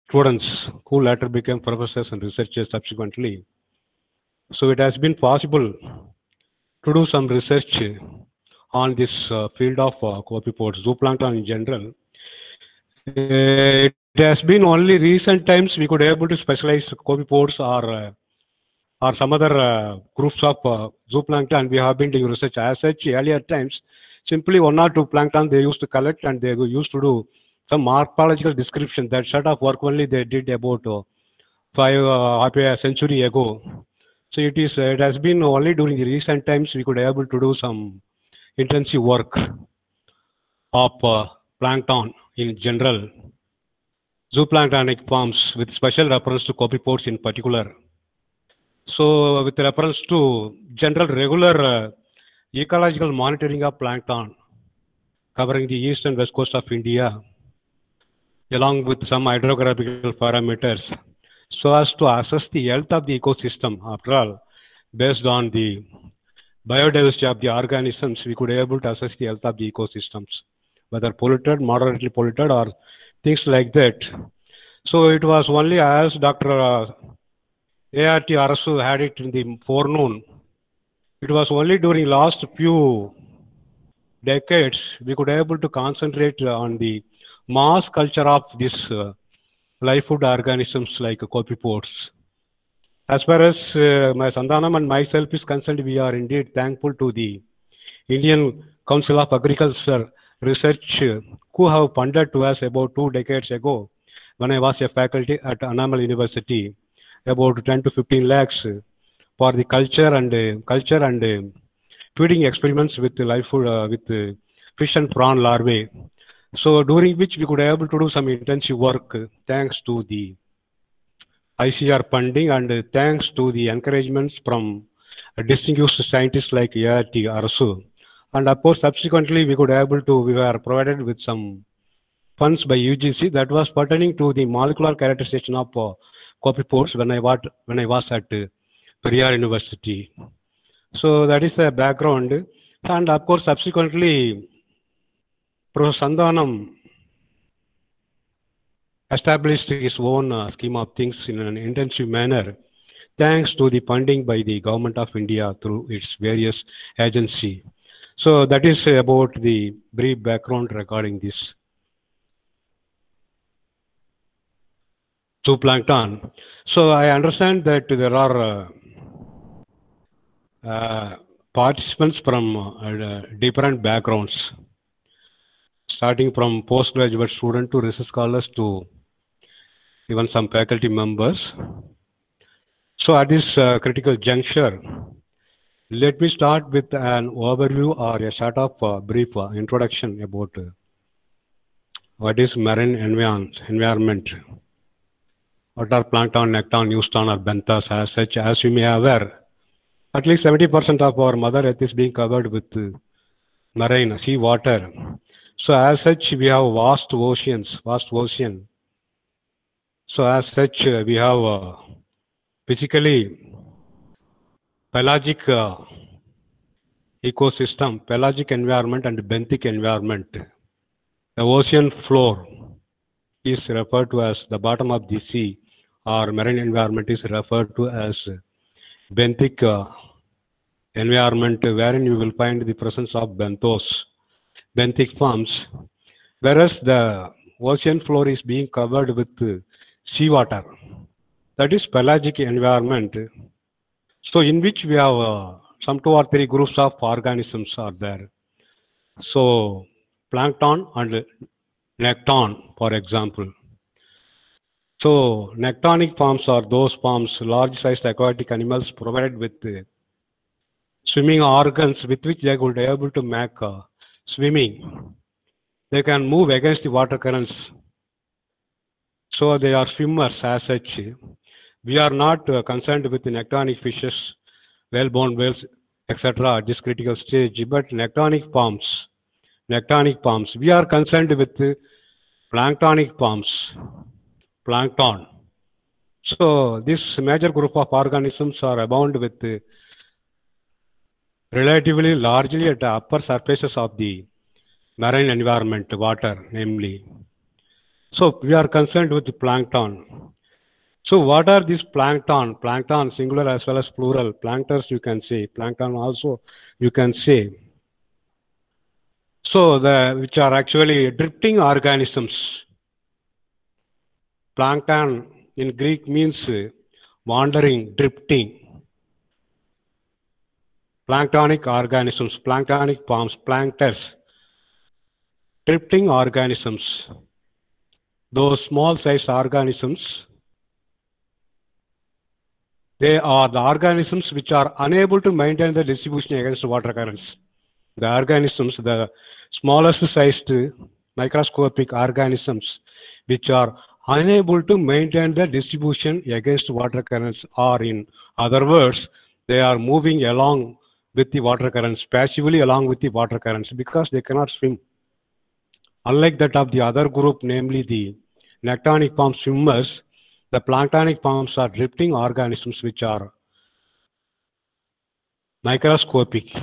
students who later became professors and researchers subsequently. So it has been possible to do some research on this field of copepods, zooplankton in general. It has been only recent times we could able to specialize copepods or some other groups of zooplankton. We have been doing research as such earlier times. Simply one or two plankton they used to collect and they used to do some morphological description. That sort of work only they did about half a century ago. So it has been only during the recent times we could able to do some intensive work of plankton in general, zooplanktonic forms with special reference to copepods in particular. So with reference to general regular ecological monitoring of plankton covering the east and west coast of India, along with some hydrographical parameters, so as to assess the health of the ecosystem. After all, based on the biodiversity of the organisms, we could be able to assess the health of the ecosystems, whether polluted, moderately polluted, or things like that. So it was only as Dr. A.R.T. Arasu had it in the forenoon. It was only during last few decades we could be able to concentrate on the mass culture of this live food organisms like copepods. As far as my Sandanam and myself is concerned, we are indeed thankful to the Indian Council of Agriculture Research who have funded to us about 2 decades ago when I was a faculty at Annamal University about 10 to 15 lakhs for the culture and feeding experiments with live food with fish and prawn larvae. So during which we could be able to do some intensive work thanks to the ICR funding and thanks to the encouragements from distinguished scientists like A.R.T. Arasu. And of course, subsequently, we were provided with some funds by UGC that was pertaining to the molecular characterization of copepods when I was at Periyar University. So that is the background. And of course, subsequently, Professor Sandhanam established his own scheme of things in an intensive manner, thanks to the funding by the Government of India through its various agencies. So that is about the brief background regarding this zooplankton. So I understand that there are participants from different backgrounds, starting from postgraduate student to research scholars to even some faculty members. So at this critical juncture, let me start with an overview or a sort of brief introduction about what is marine environment. What are plankton, nekton, euston, or benthos as such? As you may be aware, at least 70% of our Mother Earth is being covered with marine sea water. So as such, we have vast ocean. So as such, we have physically pelagic ecosystem, pelagic environment, and benthic environment. The ocean floor is referred to as the bottom of the sea, or marine environment is referred to as benthic environment, wherein you will find the presence of benthic forms, whereas the ocean floor is being covered with seawater. That is pelagic environment. So in which we have some 2 or 3 groups of organisms are there. So plankton and nekton, for example. So nectonic forms are those forms, large-sized aquatic animals provided with swimming organs with which they could be able to make swimming. They can move against the water currents. So they are swimmers as such. We are not concerned with the nectonic fishes, whale-borne whales, etc. at this critical stage, but nectonic forms. We are concerned with planktonic forms, plankton. So this major group of organisms are abound with relatively largely at the upper surfaces of the marine environment, water namely. So we are concerned with the plankton. So what are these plankton? Plankton, singular as well as plural. Planktons you can say. Plankton also you can say. So which are actually drifting organisms. Plankton in Greek means wandering, drifting. Planktonic organisms, planktonic forms, plankters, drifting organisms. Those small size organisms, they are the organisms which are unable to maintain the distribution against water currents. The organisms, the smallest sized microscopic organisms which are unable to maintain the distribution against water currents, or in other words, they are moving along with the water currents, passively along with the water currents, because they cannot swim. Unlike that of the other group, namely the nectonic form swimmers, the planktonic forms are drifting organisms which are microscopic,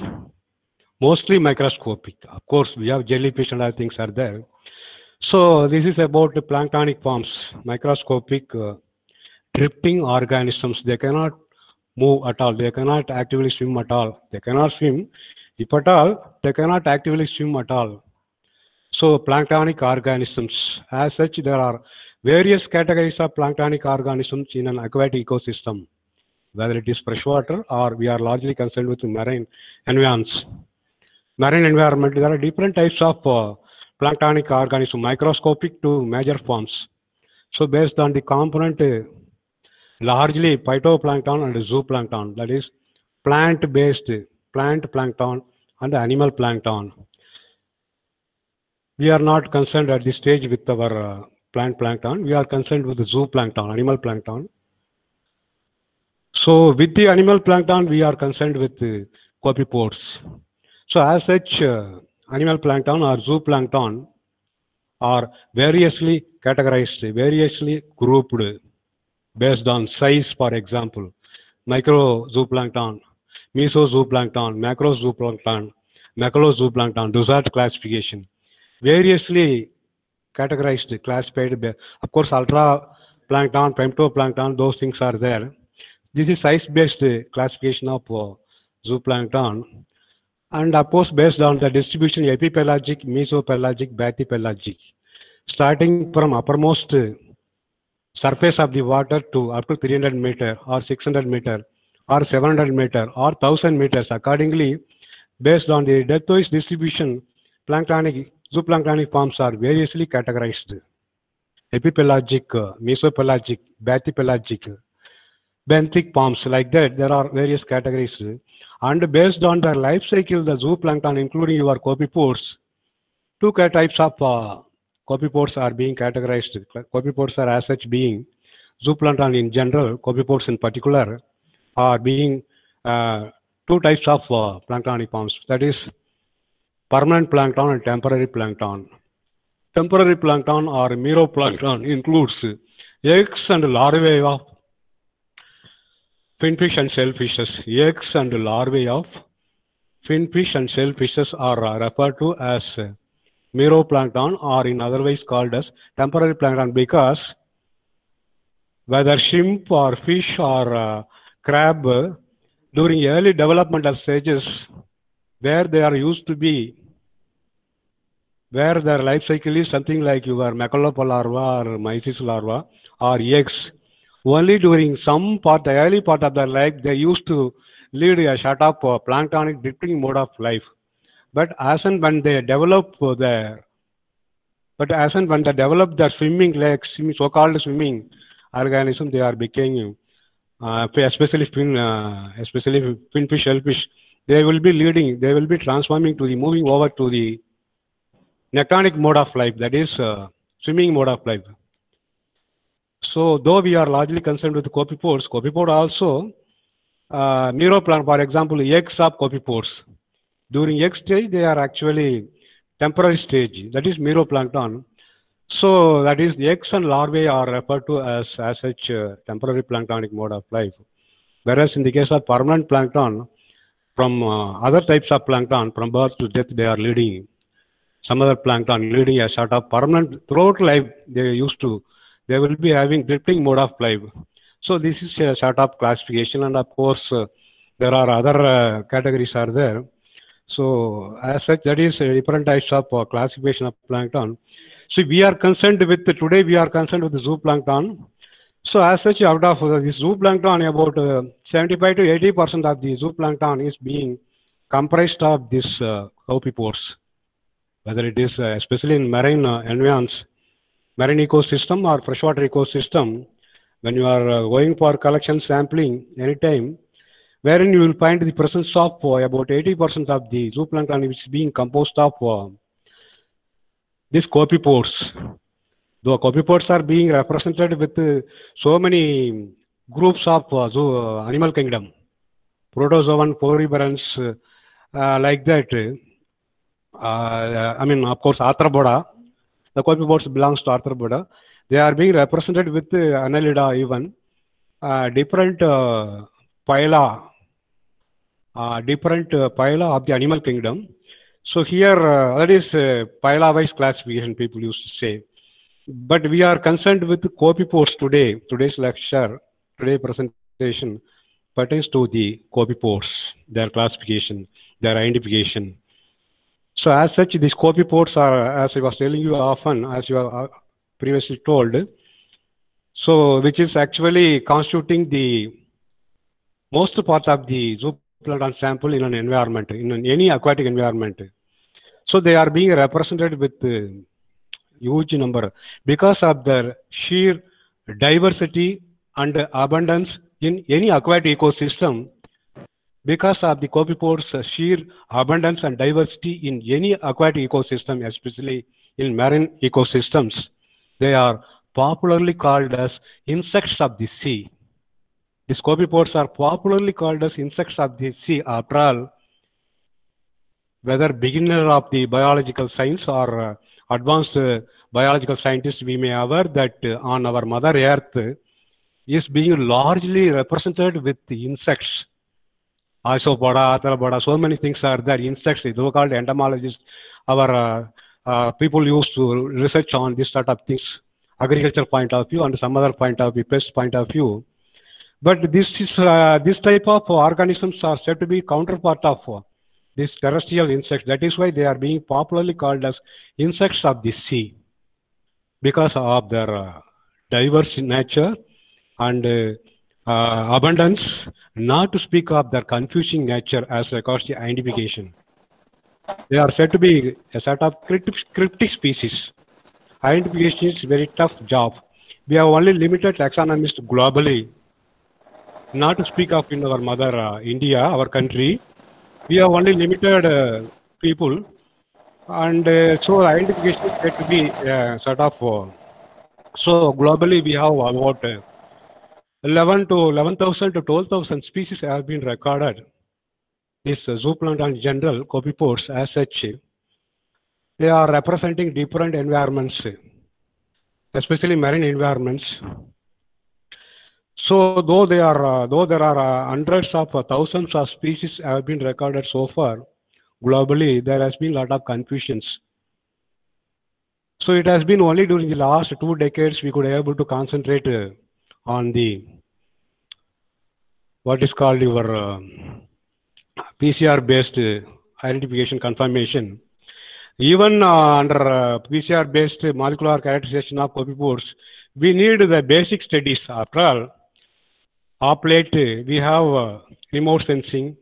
mostly microscopic. Of course, we have jellyfish and other things are there. So this is about the planktonic forms, microscopic drifting organisms. They cannot move at all. They cannot actively swim at all. They cannot swim. If at all, they cannot actively swim at all. So planktonic organisms, as such, there are various categories of planktonic organisms in an aquatic ecosystem, whether it is freshwater or we are largely concerned with marine environments. Marine environment, there are different types of planktonic organisms, microscopic to major forms. So based on the component, largely phytoplankton and zooplankton, that is plant-based plant plankton and animal plankton. We are not concerned at this stage with our plant plankton. We are concerned with the zooplankton, animal plankton. So with the animal plankton, we are concerned with the copepods. So as such, animal plankton or zooplankton are variously categorized, variously grouped based on size, for example, micro zooplankton, meso zooplankton, macro zooplankton, macro zooplankton, dessert classification, variously categorized, classified. Of course, ultra plankton, femtoplankton, those things are there. This is size-based classification of zooplankton. And of course, based on the distribution, epipelagic, mesopelagic, bathypelagic, starting from uppermost surface of the water to up to 300 meter or 600 meter or 700 meter or 1000 meters. Accordingly, based on the depth-wise distribution, planktonic, zooplanktonic forms are variously categorized. Epipelagic, mesopelagic, bathypelagic, benthic forms, like that, there are various categories. And based on their life cycle, the zooplankton, including your copepods, two types of copepods are being categorized. Copepods are as such being, zooplankton in general, copepods in particular, are being two types of planktonic forms. That is permanent plankton and temporary plankton. Temporary plankton or meroplankton includes eggs and larvae of finfish and shellfishes. Eggs and larvae of finfish and shellfishes are referred to as meroplankton, or in otherwise called as temporary plankton, because whether shrimp or fish or crab, during early developmental stages, where they are used to be, where their life cycle is something like your Macalopa larva or mysis larva or eggs, only during some part, the early part of their life, they used to lead a sort of planktonic drifting mode of life. But as and when they develop their swimming legs, so-called swimming organism, they are becoming, especially finfish, shellfish, they will be transforming to the, moving over to the nectonic mode of life, that is swimming mode of life. So though we are largely concerned with copepods, copepod also, meroplankton, for example, eggs of copepods. During egg stage, they are actually temporary stage, that is meroplankton. So that is the eggs and larvae are referred to as such temporary planktonic mode of life. Whereas in the case of permanent plankton, from other types of plankton, from birth to death, they are leading some other plankton leading a sort of permanent throughout life. They will be having drifting mode of life. So this is a sort of classification, and of course there are other categories are there. So as such, that is different types of classification of plankton. So we are concerned with today. We are concerned with the zooplankton. So as such, out of this zooplankton, about 75 to 80% of the zooplankton is being comprised of these copepores. Whether it is especially in marine environments, marine ecosystem or freshwater ecosystem, when you are going for collection sampling anytime, wherein you will find the presence of about 80% of the zooplankton which is being composed of these copepores. The copepores are being represented with so many groups of animal kingdom, protozoan, poriferans, like that. I mean, of course, Arthropoda. The copepores belongs to Arthropoda. They are being represented with Annelida even. Different phyla of the animal kingdom. So here, that is phyla-wise classification people used to say. But we are concerned with the copepores today. Today's lecture, today's presentation pertains to the copepores, their classification, their identification. So as such, these copepores are, as I was telling you often, as you are previously told, so which is actually constituting the most part of the zooplankton sample in an environment, in any aquatic environment. So they are being represented with huge number because of their sheer diversity and abundance in any aquatic ecosystem. Because of the copepores' sheer abundance and diversity in any aquatic ecosystem, especially in marine ecosystems, they are popularly called as insects of the sea. These copepores are popularly called as insects of the sea. After all, whether beginner of the biological science or advanced biological scientists, we may aware that on our Mother Earth is being largely represented with insects. Isopoda, Arthropoda, so many things are there. Insects, those called entomologists. Our people used to research on this sort of things, agriculture point of view and some other point of view, pest point of view. But this is this type of organisms are said to be counterpart of these terrestrial insects. That is why they are being popularly called as insects of the sea, because of their diverse nature and abundance, not to speak of their confusing nature as regards the identification. They are said to be a sort of cryptic species. Identification is a very tough job. We have only limited taxonomists globally, not to speak of in our mother India, our country. We have only limited people, and so identification is said to be sort of. So globally, we have about 11,000 to 12,000 species have been recorded. This zooplankton in general, copepores as such, they are representing different environments, especially marine environments. So though there are hundreds of thousands of species have been recorded so far, globally there has been a lot of confusions. So it has been only during the last 2 decades we could be able to concentrate on the what is called your PCR based identification confirmation. Even under PCR based molecular characterization of copepores, we need the basic studies. After all, of late we have remote sensing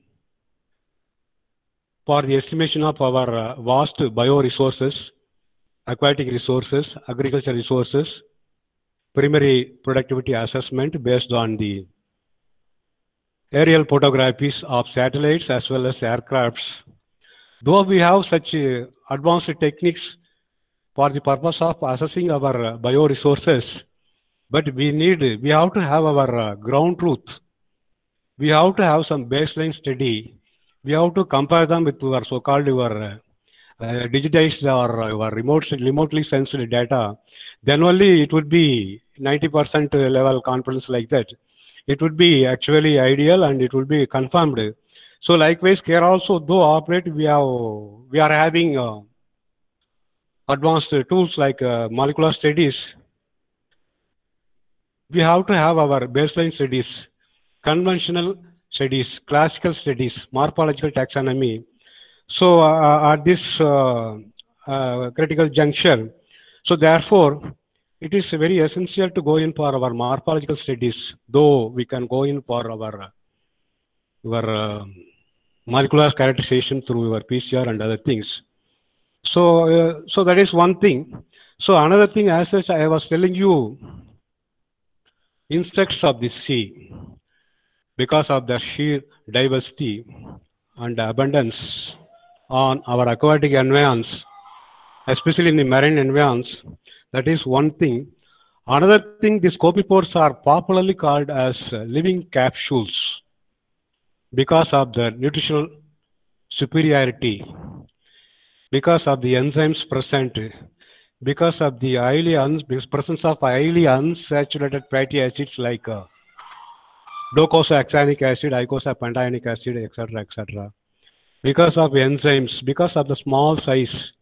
for the estimation of our vast bioresources, aquatic resources, agricultural resources, primary productivity assessment based on the aerial photographies of satellites as well as aircrafts. Though we have such advanced techniques for the purpose of assessing our bioresources, but we have to have our ground truth. We have to have some baseline study. We have to compare them with our so-called digitized or our remotely sensed data. Then only it would be 90% level confidence like that. It would be actually ideal and it would be confirmed. So likewise, here also, though operate, we are having advanced tools like molecular studies, we have to have our baseline studies, conventional studies, classical studies, morphological taxonomy. So at this critical juncture, so therefore, it is very essential to go in for our morphological studies, though we can go in for our molecular characterization through your PCR and other things. So that is one thing. So another thing, as such, I was telling you, insects of the sea, because of the sheer diversity and abundance on our aquatic environs, especially in the marine environs, that is one thing. Another thing, these copepores are popularly called as living capsules because of their nutritional superiority, because of the enzymes present, because of the presence of highly unsaturated fatty acids like docosahexaenic acid, icosapentaenic acid, etc., etc. Because of enzymes, because of the small size,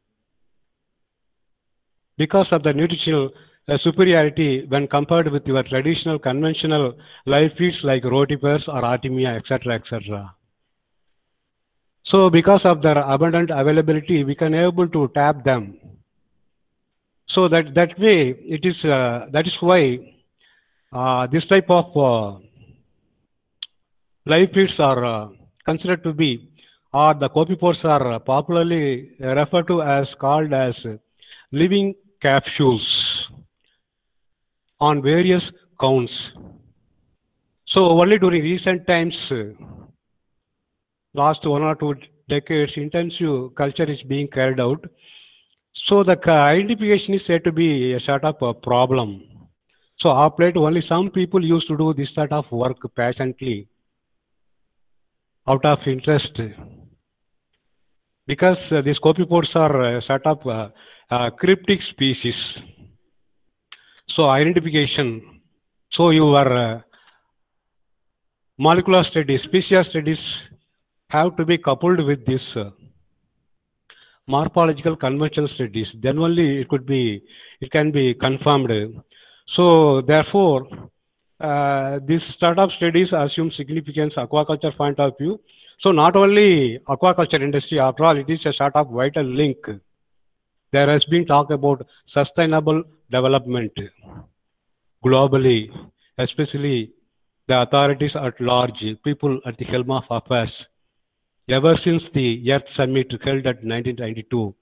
because of the nutritional superiority when compared with your traditional conventional live feeds like rotifers or artemia, etc., etc. So because of their abundant availability, we can able to tap them. So that way, it is that is why this type of live feeds are considered to be, or the copepores are popularly referred to as called as living capsules on various counts. So only during recent times, last 1 or 2 decades, intensive culture is being carried out. So the identification is said to be a sort of a problem. So of late, only some people used to do this sort of work passionately, out of interest, because these copepores are a sort of cryptic species. So identification. So your molecular studies, species studies have to be coupled with this morphological conventional studies. Then only it can be confirmed. So therefore, this startup studies assume significance aquaculture point of view. So not only aquaculture industry, after all, it is a sort of vital link. There has been talk about sustainable development globally, especially the authorities at large, people at the helm of affairs. Ever since the Earth Summit held at 1992,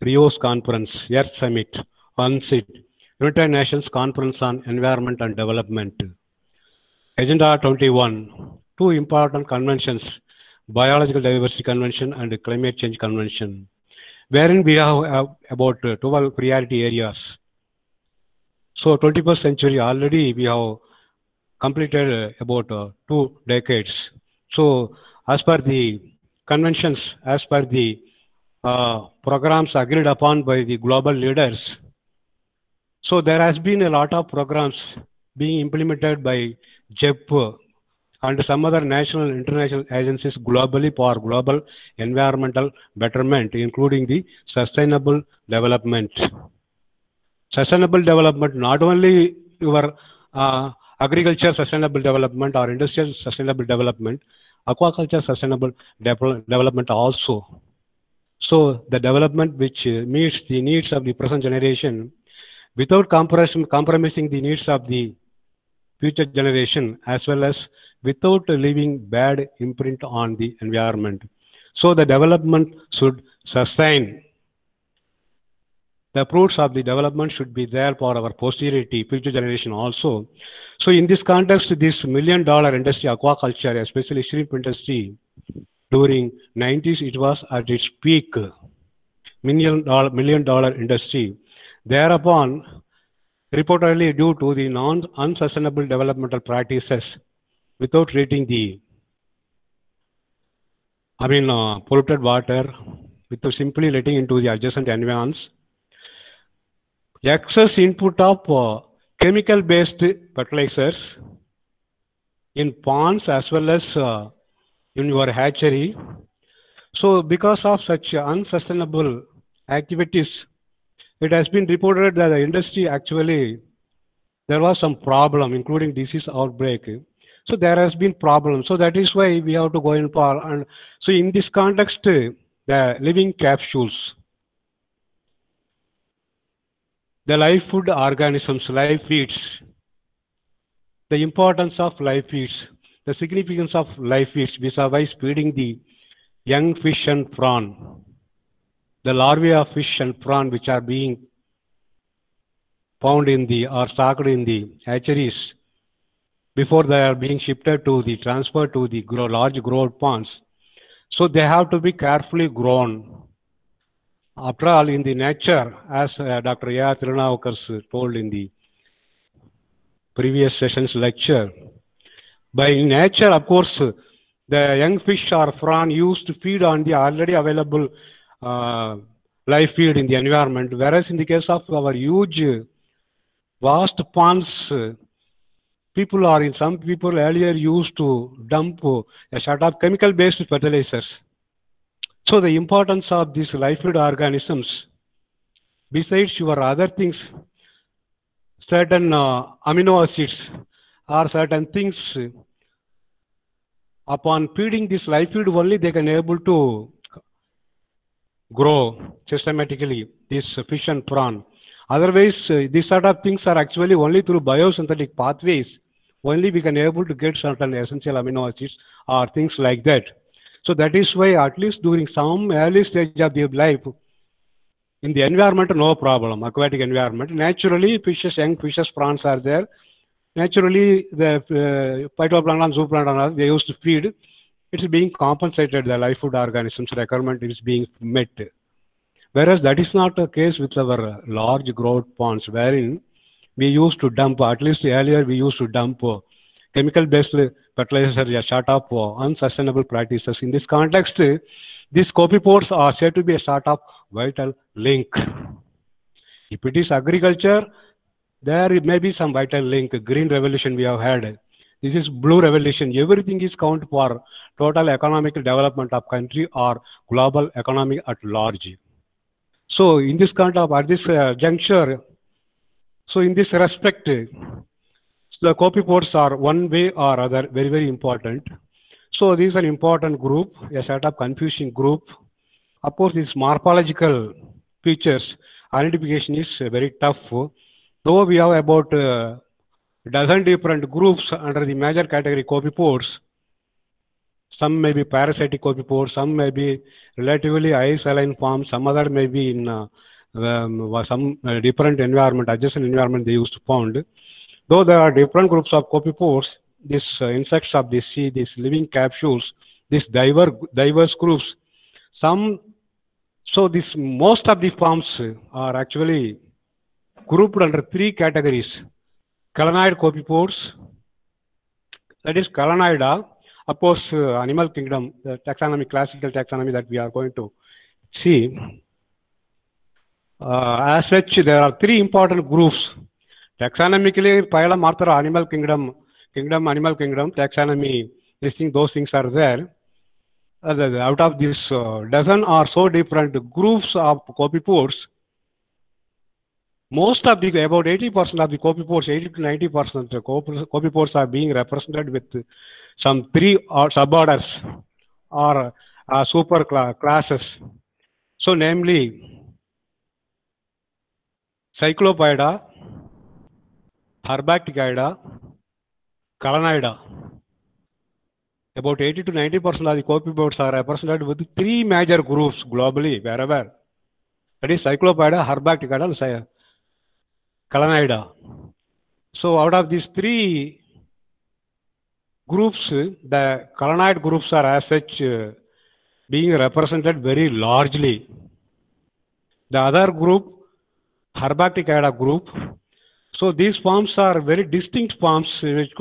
Rio's conference, Earth Summit, UNCID, United Nations Conference on Environment and Development, Agenda 21, two important conventions, Biological Diversity Convention and Climate Change Convention, wherein we have about 12 priority areas. So 21st century already we have completed about 2 decades. So as per the conventions, as per the programs agreed upon by the global leaders, so there has been a lot of programs being implemented by JEP and some other national and international agencies globally for global environmental betterment, including the sustainable development. Sustainable development, not only your agriculture sustainable development or industrial sustainable development, aquaculture sustainable development also. So the development which meets the needs of the present generation without compromising the needs of the future generation, as well as without leaving bad imprint on the environment. So the development should sustain. The fruits of the development should be there for our posterity, future generation also. So in this context, this $1 million industry, aquaculture, especially shrimp industry, during 90s, it was at its peak, $1 million industry. Thereupon, reportedly due to the unsustainable developmental practices, without treating the, polluted water, without simply letting into the adjacent environs, excess input of chemical-based fertilizers in ponds as well as in your hatchery. So because of such unsustainable activities, It has been reported that the industry actually, there was some problem, including disease outbreak. So there has been problem. So that is why we have to go in for, and so in this context, the living capsules, the live food organisms, live feeds, the importance of live feeds, the significance of live feeds vis-a-vis feeding the young fish and prawn, the larvae of fish and prawn which are being found in the or stocked in the hatcheries before they are being shifted to the transferred to the large growth ponds. So they have to be carefully grown. After all, in the nature, as Dr. A.R. Tirunavakar told in the previous session's lecture, by nature, of course, the young fish or prawn used to feed on the already available live feed in the environment, whereas in the case of our huge, vast ponds, some people earlier used to dump a sort of chemical-based fertilizers. So the importance of these live feed organisms, besides your other things, certain amino acids or certain things, upon feeding this live feed only they can able to grow systematically, this fish and prawn. Otherwise, these sort of things are actually only through biosynthetic pathways. Only we can able to get certain essential amino acids or things like that. So that is why at least during some early stage of their life, in the environment, no problem, aquatic environment. Naturally, fishes, young fishes, prawns are there. Naturally, the phytoplankton, zooplankton, they used to feed. It's being compensated, the live food organisms requirement is being met. Whereas that is not the case with our large growth ponds, wherein we used to dump, at least earlier we used to dump chemical-based fertilizers as sort of unsustainable practices. In this context, these copepods are said to be a sort of vital link. If it is agriculture, there may be some vital link. Green revolution we have had. This is blue revolution. Everything is count for total economic development of country or global economy at large. So in this kind of, at this juncture, so in this respect, the copepods are one way or other very, very important. So this is an important group, a set of confusing group. Of course, these morphological features identification is very tough. Though we have about a dozen different groups under the major category copepods, some may be parasitic copepods, some may be relatively high saline form, some other may be in some different environment, adjacent environment they used to found. Though there are different groups of copepods, these insects of the sea, these living capsules, these diverse groups, so this most of the forms are actually grouped under three categories. Calanoid copepods, that is Calanoida. Of course, animal kingdom, the taxonomy, classical taxonomy that we are going to see. As such, there are three important groups. Taxonomically, phylum, order, animal kingdom, animal kingdom, taxonomy, those things are there. Out of this dozen or so different groups of copepods, most of the, about 80% of the copepods, 80 to 90% copepods are being represented with some three or suborders or super classes. So namely, Cyclopoida, Herbacticida, Calanoida. About 80 to 90% of the copepods are represented with three major groups globally, wherever. That is Cyclopoida, Herbacticida, and Calanoida. So out of these three groups, the Calanoid groups are as such being represented very largely. The other group, Herbacticida group, so these forms are very distinct forms, which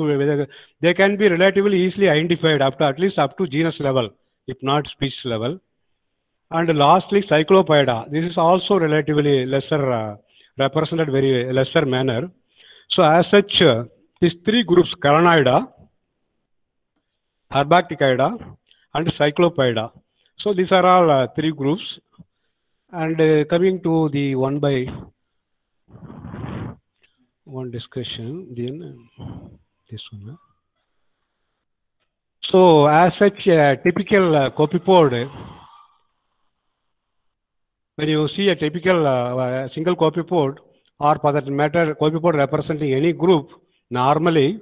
they can be relatively easily identified at least up to genus level, if not species level. And lastly, Cyclopoida. This is also relatively lesser, represented very lesser manner. So as such, these three groups, Calanoida, Herbacticida, and Cyclopoida. So these are all three groups. And coming to the one by one discussion, then this one. So, as such, a typical copypod, when you see a typical single copypod, or for that matter, copypod representing any group, normally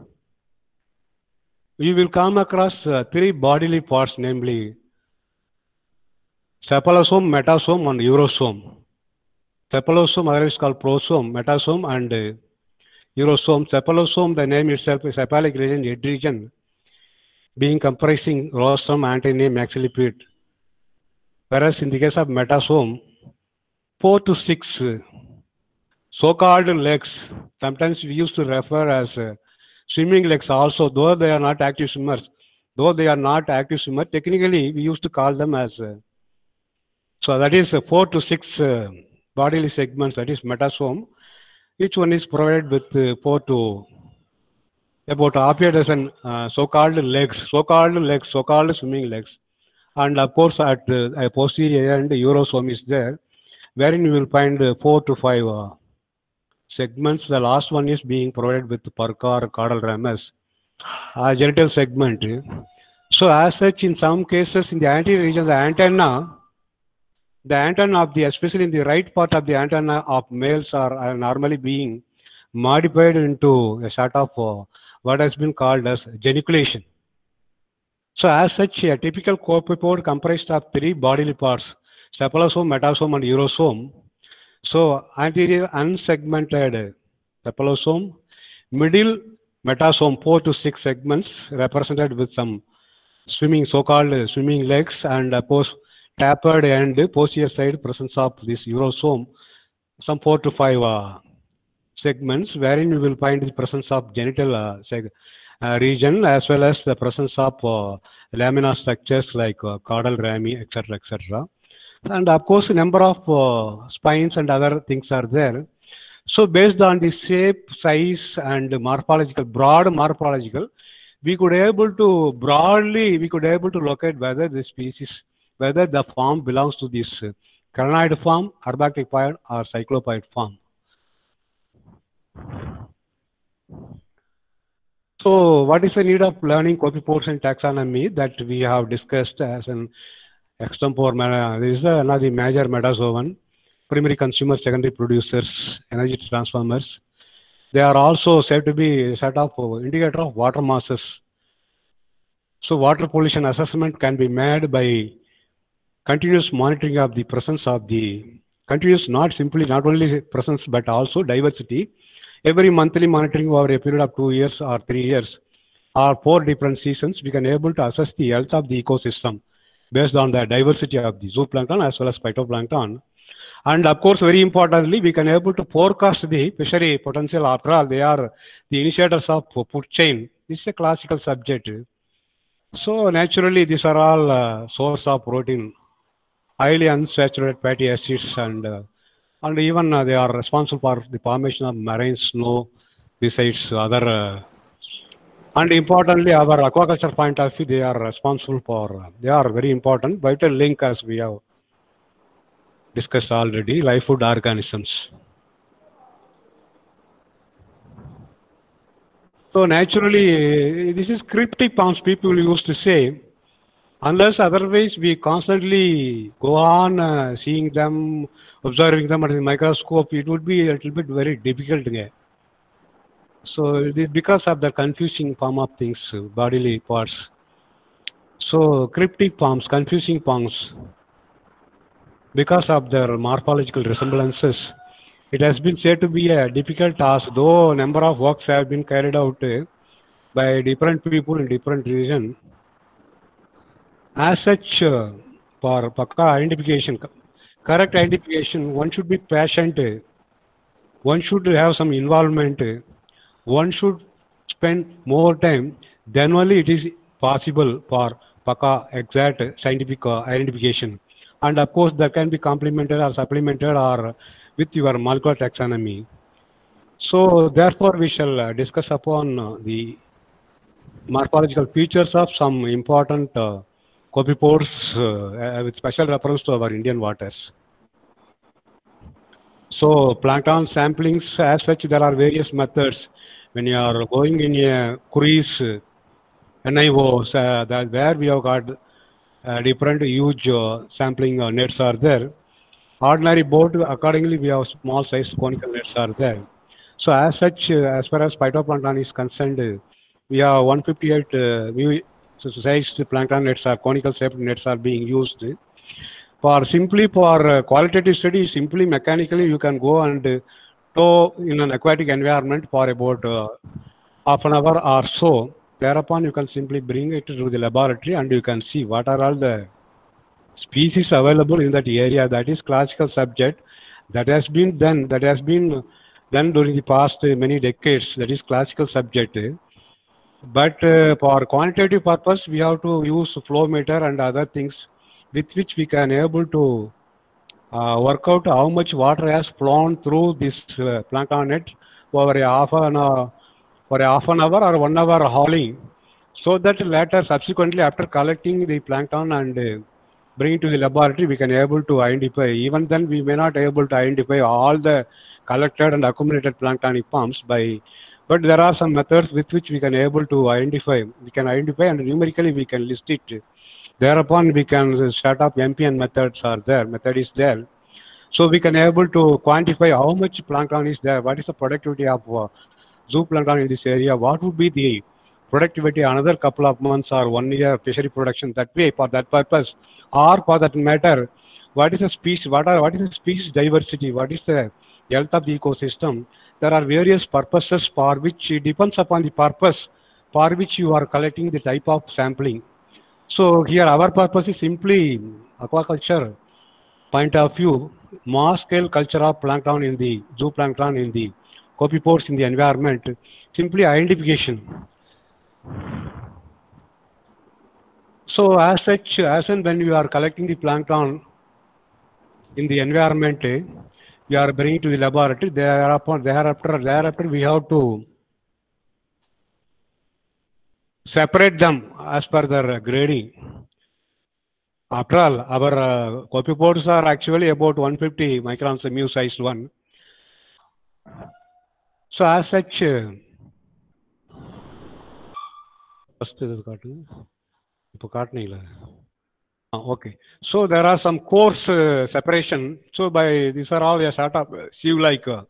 you will come across three bodily parts, namely cephalosome, metasome, and urosome. Cephalosome, otherwise called prosome, metasome, and urosome. Cephalosome, the name itself is cephalic region, head region, being comprising rostrum, antennae, maxillipede. Whereas in the case of metasome, 4 to 6 so-called legs, sometimes we used to refer as swimming legs also, though they are not active swimmers. Though they are not active swimmers, technically we used to call them as, so that is 4 to 6 bodily segments, that is metasome. Each one is provided with 4 to about half a dozen so-called legs, so-called swimming legs. And of course, at the posterior end, urosome is there, wherein you will find 4 to 5 segments. The last one is being provided with purca or caudal ramus, genital segment. So, as such, in some cases, in the anterior region, the antenna of the, especially in the right part of the antenna of males are normally being modified into a sort of what has been called as geniculation. So as such, a typical copypod comprised of three bodily parts, cephalosome, metasome, and urosome. So anterior unsegmented cephalosome, middle metasome, 4 to 6 segments represented with some swimming, so-called swimming legs, and post tapered and posterior side presence of this urosome, some 4 to 5 segments, wherein you will find the presence of genital region, as well as the presence of lamina structures like caudal rami, etc., etc. And of course, a number of spines and other things are there. So based on the shape, size, and broad morphological, we could able to locate whether the species, whether the form belongs to this crinoid form, arbactipoid, or cyclopoid form. So what is the need of learning copypods and taxonomy that we have discussed as an extempore manner? This is another major metazoan, primary consumers, secondary producers, energy transformers. They are also said to be a set of indicator of water masses. So water pollution assessment can be made by continuous monitoring of the presence of the continuous, not only presence, but also diversity. Every monthly monitoring over a period of 2 years or 3 years or 4 different seasons, we can able to assess the health of the ecosystem based on the diversity of the zooplankton as well as phytoplankton. And of course, very importantly, we can able to forecast the fishery potential. After all, they are the initiators of food chain. This is a classical subject. So naturally, these are all source of protein, highly unsaturated fatty acids, and even they are responsible for the formation of marine snow, besides other. And importantly, our aquaculture point of view, they are responsible for. They are very important vital link, as we have discussed already, live food organisms. So naturally, this is cryptic terms people used to say. Unless otherwise, we constantly go on seeing them, observing them under the microscope, it would be a little bit very difficult. So because of the confusing form of things, bodily parts. So cryptic forms, confusing forms, because of their morphological resemblances, it has been said to be a difficult task, though a number of works have been carried out by different people in different regions. As such, for Paka identification, correct identification, one should be patient, one should have some involvement, one should spend more time, then only it is possible for Paka exact scientific identification. And of course, that can be complemented or supplemented or with your molecular taxonomy. So therefore, we shall discuss upon the morphological features of some important copepods with special reference to our Indian waters. So plankton samplings as such, there are various methods. When you are going in a cruise, NIO, that where we have got different huge sampling nets are there. Ordinary boat, accordingly, we have small size conical nets are there. So as such, as far as phytoplankton is concerned, we have 158 sized plankton nets are conical shaped nets are being used. For simply for qualitative study, simply mechanically you can go and tow in an aquatic environment for about half an hour or so. Thereupon you can simply bring it to the laboratory and you can see what are all the species available in that area. That is classical subject that has been done during the past many decades. That is classical subject. But for quantitative purpose, we have to use flow meter and other things with which we can able to work out how much water has flown through this plankton net over a half an hour or 1 hour hauling, so that later subsequently after collecting the plankton and bring it to the laboratory, we can able to identify. Even then, we may not able to identify all the collected and accumulated planktonic forms by, but there are some methods with which we can able to identify. We can identify and numerically we can list it. Thereupon we can start up MPN methods are there. Method is there. So we can able to quantify how much plankton is there. What is the productivity of zooplankton in this area? What would be the productivity another couple of months or 1 year fishery production that way for that purpose, or for that matter, what is the species? What is the species diversity? What is the health of the ecosystem? There are various purposes for which it depends upon the purpose for which you are collecting the type of sampling. So here our purpose is simply aquaculture point of view, mass scale culture of plankton in the zooplankton in the copepods in the environment, simply identification. So as such, as and when you are collecting the plankton in the environment, you are bringing to the laboratory. Thereafter we have to separate them as per their grading. After all, our copepods are actually about 150 microns mu sized one. So as such, first okay. So there are some coarse separation. So by these are all a sort of sieve like a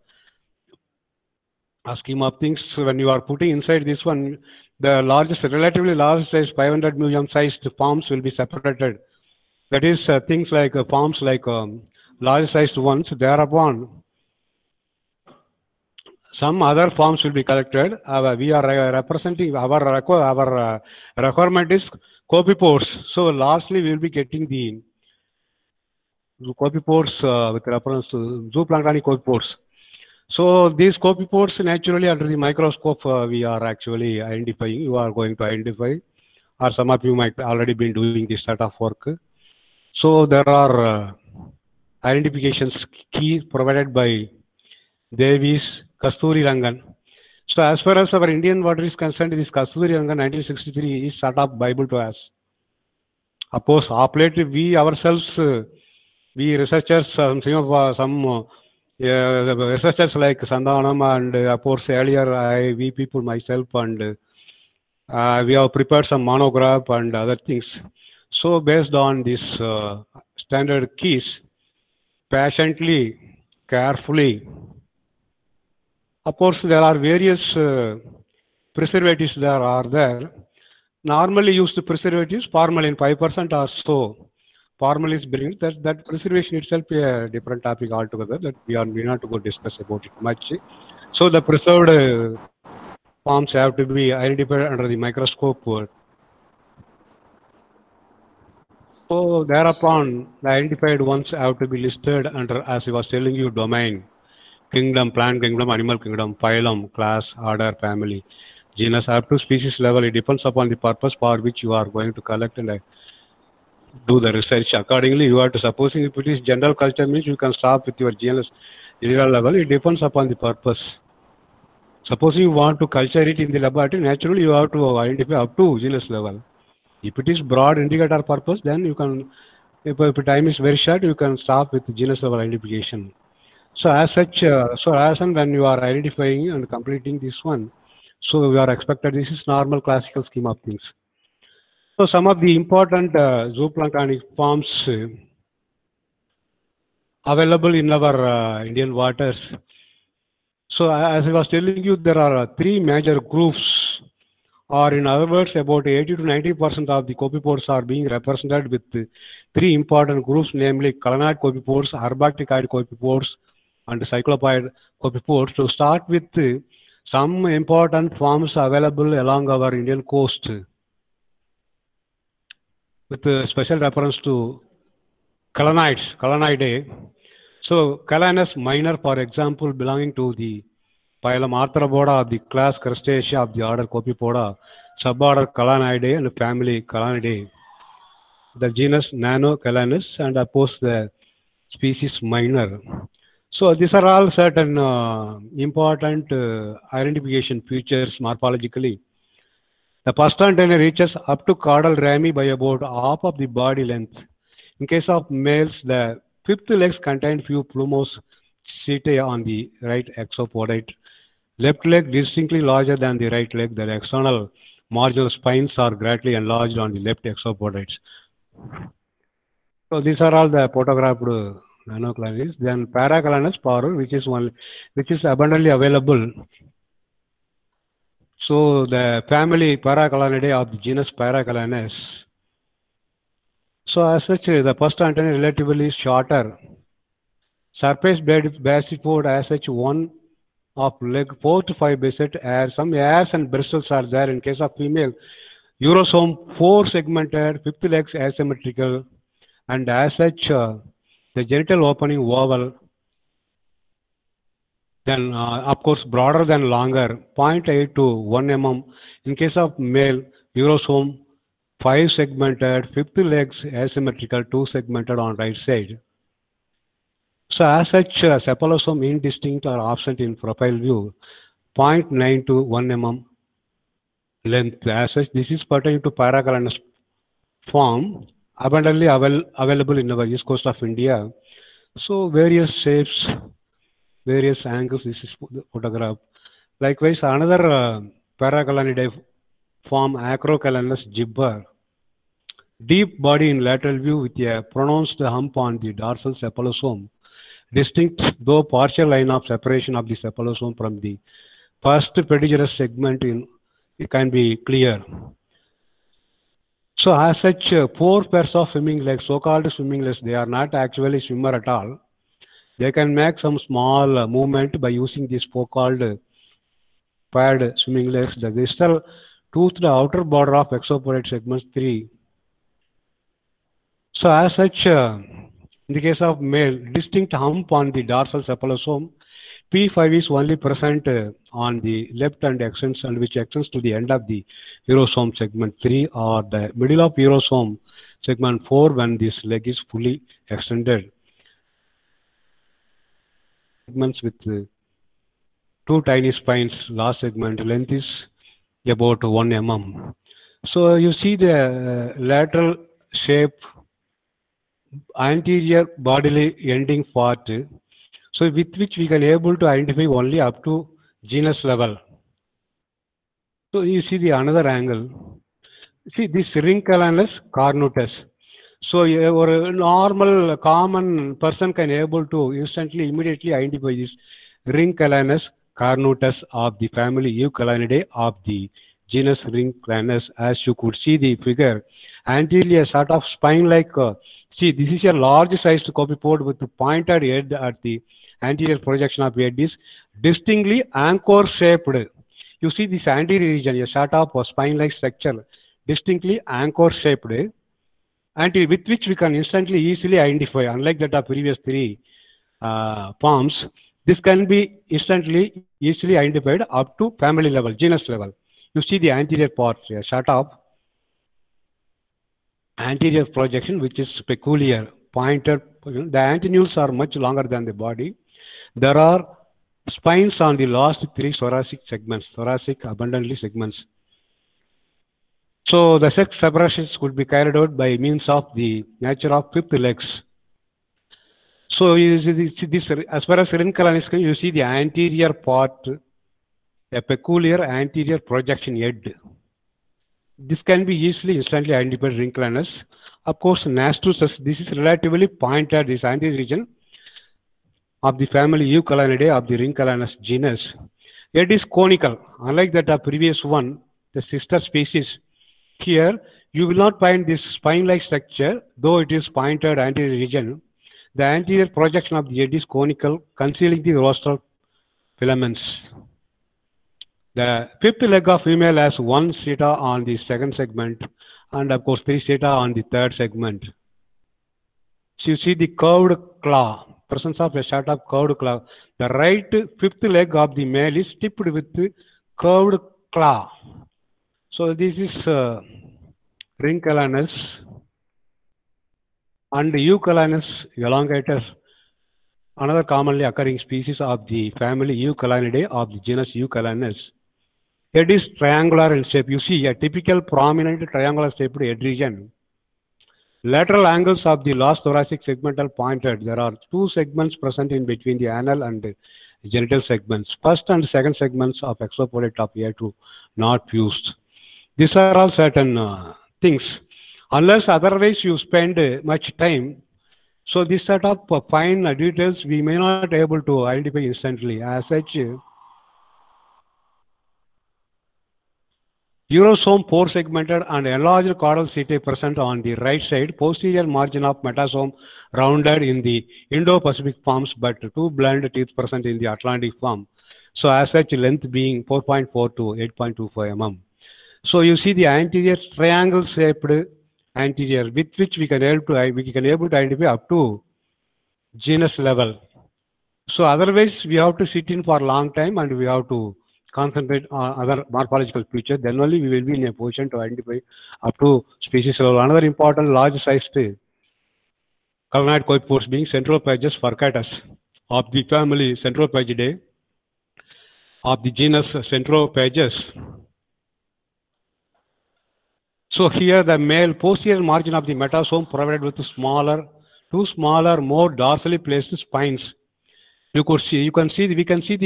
scheme of things. When you are putting inside this one, the largest, relatively large size 500 million sized forms will be separated. That is things like forms like large sized ones. Thereupon, some other forms will be collected. We are representing our requirement is copepods. So lastly, we will be getting the copepods with reference to zooplanktonic copepods. So these copepods naturally under the microscope we are actually identifying. You are going to identify, or some of you might already been doing this sort of work. So there are identifications key provided by Davies, Kasturi Rangan. So as far as our Indian water is concerned, this Kasturi Rangan 1963 is sort of Bible to us. Of course, of late we ourselves, we researchers, some researchers like Sandhanam and of course earlier we people myself and we have prepared some monograph and other things. So based on these standard keys, patiently, carefully, of course there are various preservatives there are there. Normally used preservatives, formalin 5% or so. Formal is bringing that preservation itself a different topic altogether that we not to go discuss about it much. So the preserved forms have to be identified under the microscope. So thereupon the identified ones have to be listed under, as I was telling you, domain, kingdom, plant kingdom, animal kingdom, phylum, class, order, family, genus, up to species level. It depends upon the purpose for which you are going to collect and do the research. Accordingly, you are to, supposing if it is general culture means you can stop with your genus general level. It depends upon the purpose. Supposing you want to culture it in the laboratory, naturally you have to identify up to genus level. If it is broad indicator purpose, then you can, if time is very short, you can stop with genus level identification. So as such, so as and when you are identifying and completing this one, so we are expected, this is normal classical scheme of things. So some of the important zooplanktonic forms available in our Indian waters. So as I was telling you, there are three major groups, or in other words, about 80 to 90% of the copepods are being represented with three important groups, namely colonnoid copepods, arbacticoid copepods, and cyclopod copepods. To start with, some important forms available along our Indian coast, with special reference to colonnidae. So, Calanus minor, for example, belonging to the phylum Arthropoda of the class Crustacea of the order Copepoda, suborder Calanidae and family Calanidae. The genus Nanocalanus and oppose the species minor. So these are all certain important identification features morphologically. The first antenna reaches up to caudal rami by about half of the body length. In case of males, the fifth legs contain few plumose setae on the right exopodite. Left leg distinctly larger than the right leg. The external marginal spines are greatly enlarged on the left exopodites. So these are all the photographed nanoclonies. Then Paraclanus paror, which is abundantly available. So the family Paraclonidae of the genus Paraclanus. So as such, the first antenna relatively shorter. Surface basipod as such one of leg 4 to 5 bisect air. Some hairs and bristles are there in case of female. Urosome 4 segmented, fifth legs asymmetrical, and as such the genital opening oval. Then of course broader than longer, 0.8 to 1 mm. In case of male, urosome 5 segmented, fifth legs asymmetrical, 2 segmented on right side. So as such, cephalosome indistinct or absent in profile view, 0.9 to 1 mm length. As such, this is pertaining to Paraclanus form, abundantly available in our east coast of India. So various shapes, various angles, this is the photograph. Likewise, another Paraclonidae form, Acrocalanus gibber. Deep body in lateral view with a pronounced hump on the dorsal cephalosome. Distinct, though partial line of separation of the cephalosome from the first pedigerous segment it can be clear. So as such, 4 pairs of swimming legs, so-called swimming legs, they are not actually swimmer at all. They can make some small movement by using these so-called paired swimming legs. The distal toothed outer border of exopodite segments 3. So as such, in the case of male, distinct hump on the dorsal cephalosome. P5 is only present on the left and extends and which extends to the end of the urosome segment 3 or the middle of urosome segment 4 when this leg is fully extended. Segments with 2 tiny spines, last segment length is about 1 mm. So you see the lateral shape, anterior bodily ending part. So with which we can able to identify only up to genus level. So you see the another angle. See this ring calanus cornutus. So a normal common person can able to instantly immediately identify this ring calanus cornutus of the family Eucalanidae of the genus ring calanus. As you could see the figure, anterior sort of spine like. See, this is a large sized copepod with the pointed head at the anterior projection of head is distinctly anchor shaped. You see this anterior region, a sort of spine like structure, distinctly anchor shaped, and with which we can instantly easily identify, unlike that of previous three forms. This can be instantly easily identified up to family level, genus level. You see the anterior part, a sort of anterior projection which is peculiar, pointed. The antennules are much longer than the body. There are spines on the last 3 thoracic segments, thoracic abundantly segments. So the sex separations could be carried out by means of the nature of fifth legs. So you see this, as far as Rincalan is concerned, you see the anterior part, a peculiar anterior projection head. This can be easily instantly identified Rincalanus. Of course, Nastus, this is relatively pointed, this anterior region of the family Eucalanidae of the Rincalanus genus. It is conical, unlike that of previous one, the sister species. Here, you will not find this spine-like structure, though it is pointed anterior region. The anterior projection of the head is conical, concealing the rostral filaments. The fifth leg of female has one seta on the second segment, and of course 3 seta on the third segment. So you see the curved claw, presence of a sort of curved claw. The right fifth leg of the male is tipped with curved claw. So this is Rincalanus and Eucalanus elongator, another commonly occurring species of the family Eucalanidae of the genus Eucalanus. Head is triangular in shape. You see a typical prominent triangular shaped head region. Lateral angles of the last thoracic segmental pointed. There are 2 segments present in between the anal and genital segments. First and second segments of exopodate of A2 not fused. These are all certain things. Unless otherwise you spend much time, so this set of fine details we may not be able to identify instantly. As such, urosome 4 segmented and enlarged caudal setae present on the right side, posterior margin of metasome rounded in the Indo-Pacific forms, but 2 blunt teeth present in the Atlantic form. So as such, length being 4.4 to 8.25 mm. So you see the anterior triangle shaped anterior with which we can able to identify up to genus level. So otherwise we have to sit in for a long time and we have to concentrate on other morphological features. Then only we will be in a position to identify up to species level. Another important large sized colonnade coipods being Centropages furcatus of the family Centropagidae of the genus Centropages. So here the male posterior margin of the metasome provided with 2 smaller, more dorsally placed spines. We can see the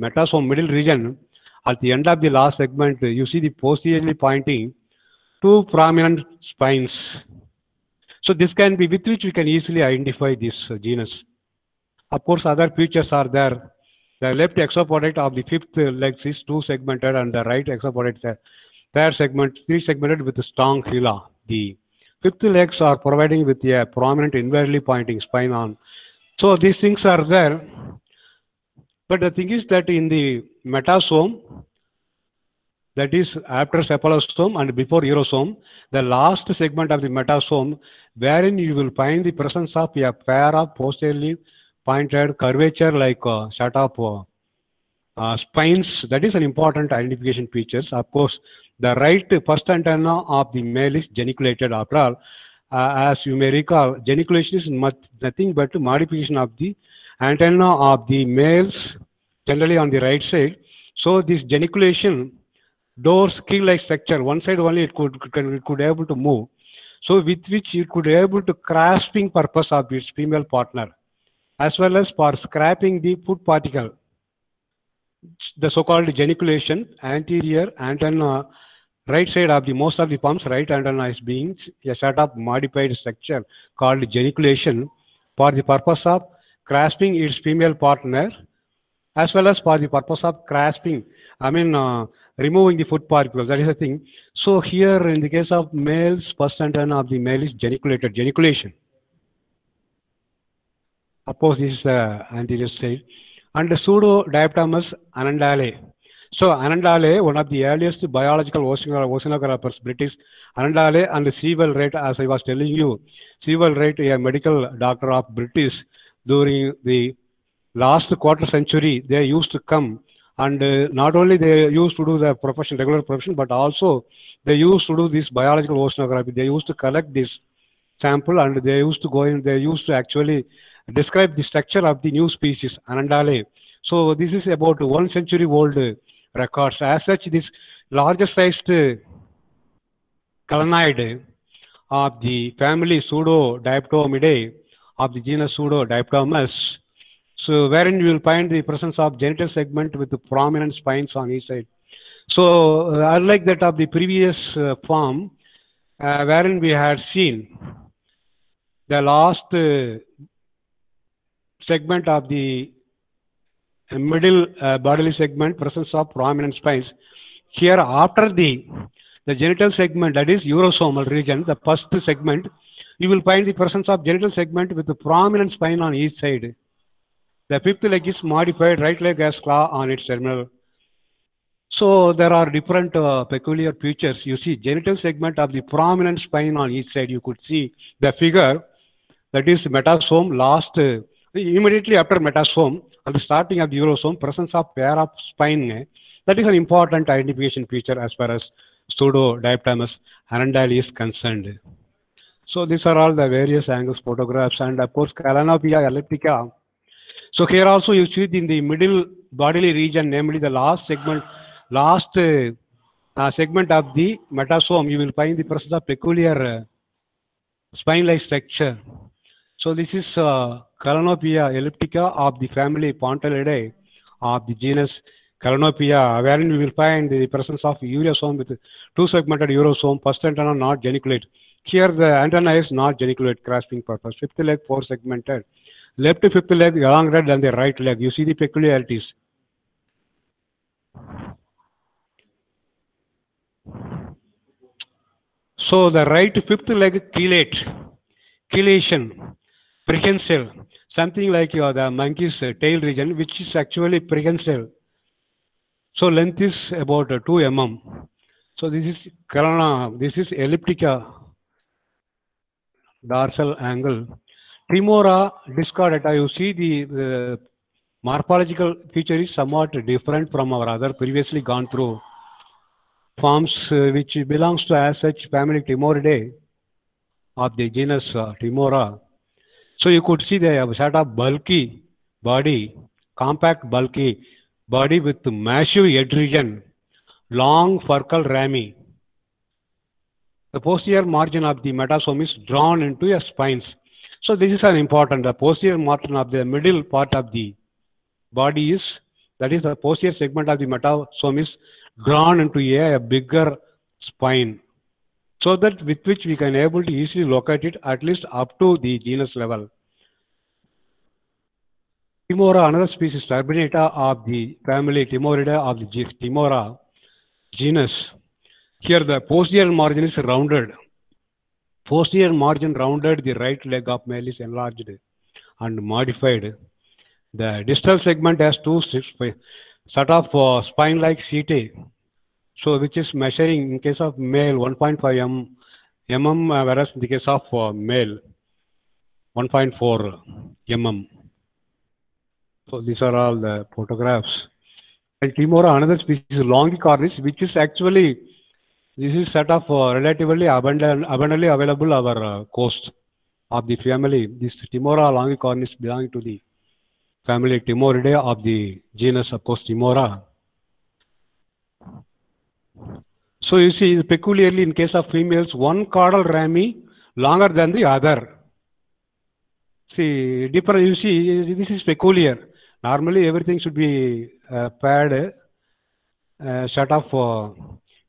metasome middle region at the end of the last segment. You see the posteriorly pointing 2 prominent spines. So this can be with which we can easily identify this genus. Of course, other features are there. The left exopodate of the 5th legs is 2 segmented, and the right exopodate third segment 3 segmented with a strong hila. The 5th legs are providing with a prominent inwardly pointing spine on. So these things are there. But the thing is that in the metasome, that is after cephalosome and before urosome, the last segment of the metasome, wherein you will find the presence of a pair of posteriorly pointed curvature like sort of spines. That is an important identification features. Of course, the right first antenna of the male is geniculated. After all, as you may recall, geniculation is nothing but modification of the antenna of the males, generally on the right side. So this geniculation doors key-like structure, one side only it could able to move. So with which it could able to grasping purpose of its female partner, as well as for scraping the food particle. The so-called geniculation, anterior antenna, right side of the most of the pumps, right antenna is being a sort of modified structure called geniculation for the purpose of grasping its female partner, as well as for the purpose of grasping, removing the food particles. That is the thing. So here in the case of males, first antenna of the male is geniculated, geniculation. Of course, this is the anterior side. And the pseudo-diaptomous Anandale. So Anandale, one of the earliest biological oceanographers, British Anandale and Sewell Wright, as I was telling you, Sewell Wright, a medical doctor of British, during the last quarter century, they used to come and not only they used to do the profession, regular profession, but also they used to do this biological oceanography. They used to collect this sample and they used to go in, they used to actually describe the structure of the new species, Anandale. So this is about 1 century old records. As such, this larger sized colonnade of the family Pseudodiaptomidae of the genus Pseudodiaptomys. So wherein you will find the presence of genital segment with the prominent spines on each side. So unlike that of the previous form, wherein we had seen the last segment of the middle bodily segment, presence of prominent spines. Here, after the genital segment, that is urosomal region, the first segment, you will find the presence of genital segment with the prominent spine on each side. The fifth leg is modified, right leg has claw on its terminal. So there are different peculiar features. You see genital segment of the prominent spine on each side. You could see the figure, that is metasome last, immediately after metasome, at the starting of the urosome, presence of pair of spine. That is an important identification feature as far as Pseudodiaptomys arundale is concerned. So these are all the various angles photographs, and of course Calanopia elliptica. So here also you see in the middle bodily region, namely the last segment, segment of the metasome, you will find the presence of peculiar spine-like structure. So this is Calanopia elliptica of the family Pontelidae of the genus Calanopia, wherein we will find the presence of ureosome with two-segmented urosome, first antenna not geniculate. Here the antenna is not geniculate, grasping purpose. Fifth leg four-segmented. Left fifth leg longer than the right leg. You see the peculiarities. So the right fifth leg chelation, prehensile, something like the monkey's tail region, which is actually prehensile. So length is about 2 mm. So this is this is elliptica dorsal angle. Tremora discordata, you see the morphological feature is somewhat different from our other previously gone through forms, which belongs to as such family Timoridae of the genus Tremora. So you could see they have a sort of bulky body, compact bulky body with massive head region, long furcal rami. The posterior margin of the metasome is drawn into a spines. So this is an important, the posterior margin of the middle part of the body is, that is the posterior segment of the metasome is drawn into a bigger spine, so that with which we can able to easily locate it at least up to the genus level. Tremora, another species, Turbinata of the family Timoridae of the Tremora genus. Here the posterior margin is rounded. Posterior margin rounded, the right leg of male is enlarged and modified. The distal segment has two sort of spine-like setae, so which is measuring in case of male 1.5 mm, whereas in the case of male 1.4 mm. So these are all the photographs. And Tremora, another species, longicornis, which is actually, this is set of relatively abundantly available our coast of the family. This Tremora longicornis belonging to the family Timoridae of the genus, of course, Tremora. So you see, peculiarly in case of females, one caudal rami longer than the other. See, different. You see, this is peculiar. Normally, everything should be paired, set of.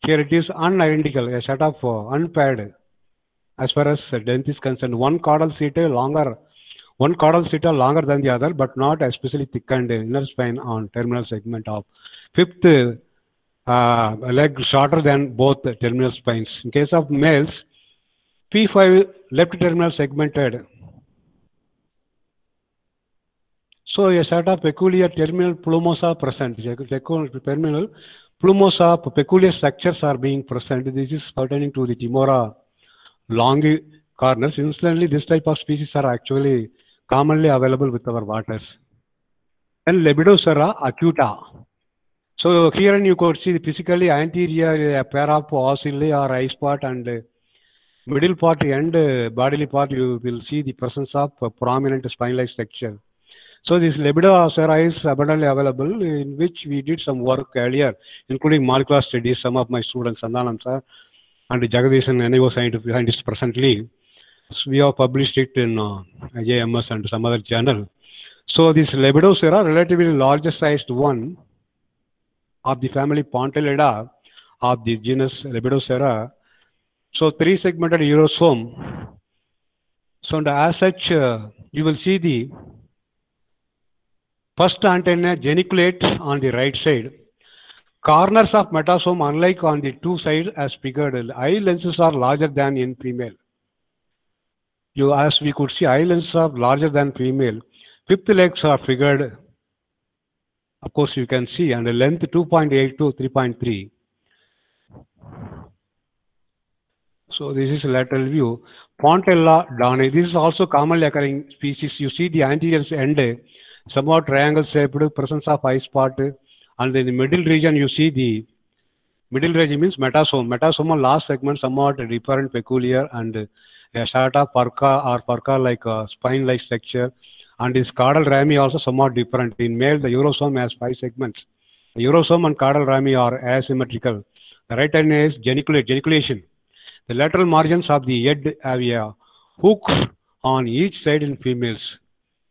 Here it is unidentical, a set of unpaired. As far as length is concerned, one caudal setae longer than the other, but not especially thickened inner spine on terminal segment of fifth leg shorter than both terminal spines. In case of males, P5 left terminal segmented. So a sort of peculiar terminal plumosa present. Terminal plumosa peculiar structures are being present. This is pertaining to the Tremora longicornis. Incidentally, this type of species are actually commonly available with our waters. And Lepidoptera acuta. So here you could see physically anterior a pair of ocelli or eye spot, and middle part and bodily part you will see the presence of prominent spine-like structure. So this Lepidoptera is abundantly available, in which we did some work earlier, including molecular studies. Some of my students, Sandanam sir and Jagadish and NIO scientists presently. So we have published it in IJMS and some other journal. So this Lepidosera, relatively larger sized one of the family Pontellida of the genus Lepidosera. So three segmented urosome. So as such, you will see the first antenna geniculate on the right side. Corners of metasome, unlike on the two sides as figured, eye lenses are larger than in female. As we could see, eye lenses are larger than female. Fifth legs are figured, of course you can see, and the length 2.8 to 3.3. So this is lateral view. Pontella downy. This is also commonly occurring species. You see the anterior end, somewhat triangle shaped, presence of eye spot, and in the middle region you see the middle region means metasome. Metasomal last segment somewhat different, peculiar, and a strata perca or perca like spine-like structure, and this caudal rami also somewhat different. In male, the urosome has 5 segments. The urosome and caudal rami are asymmetrical. The right end is geniculation. The lateral margins of the head have a hook on each side in females.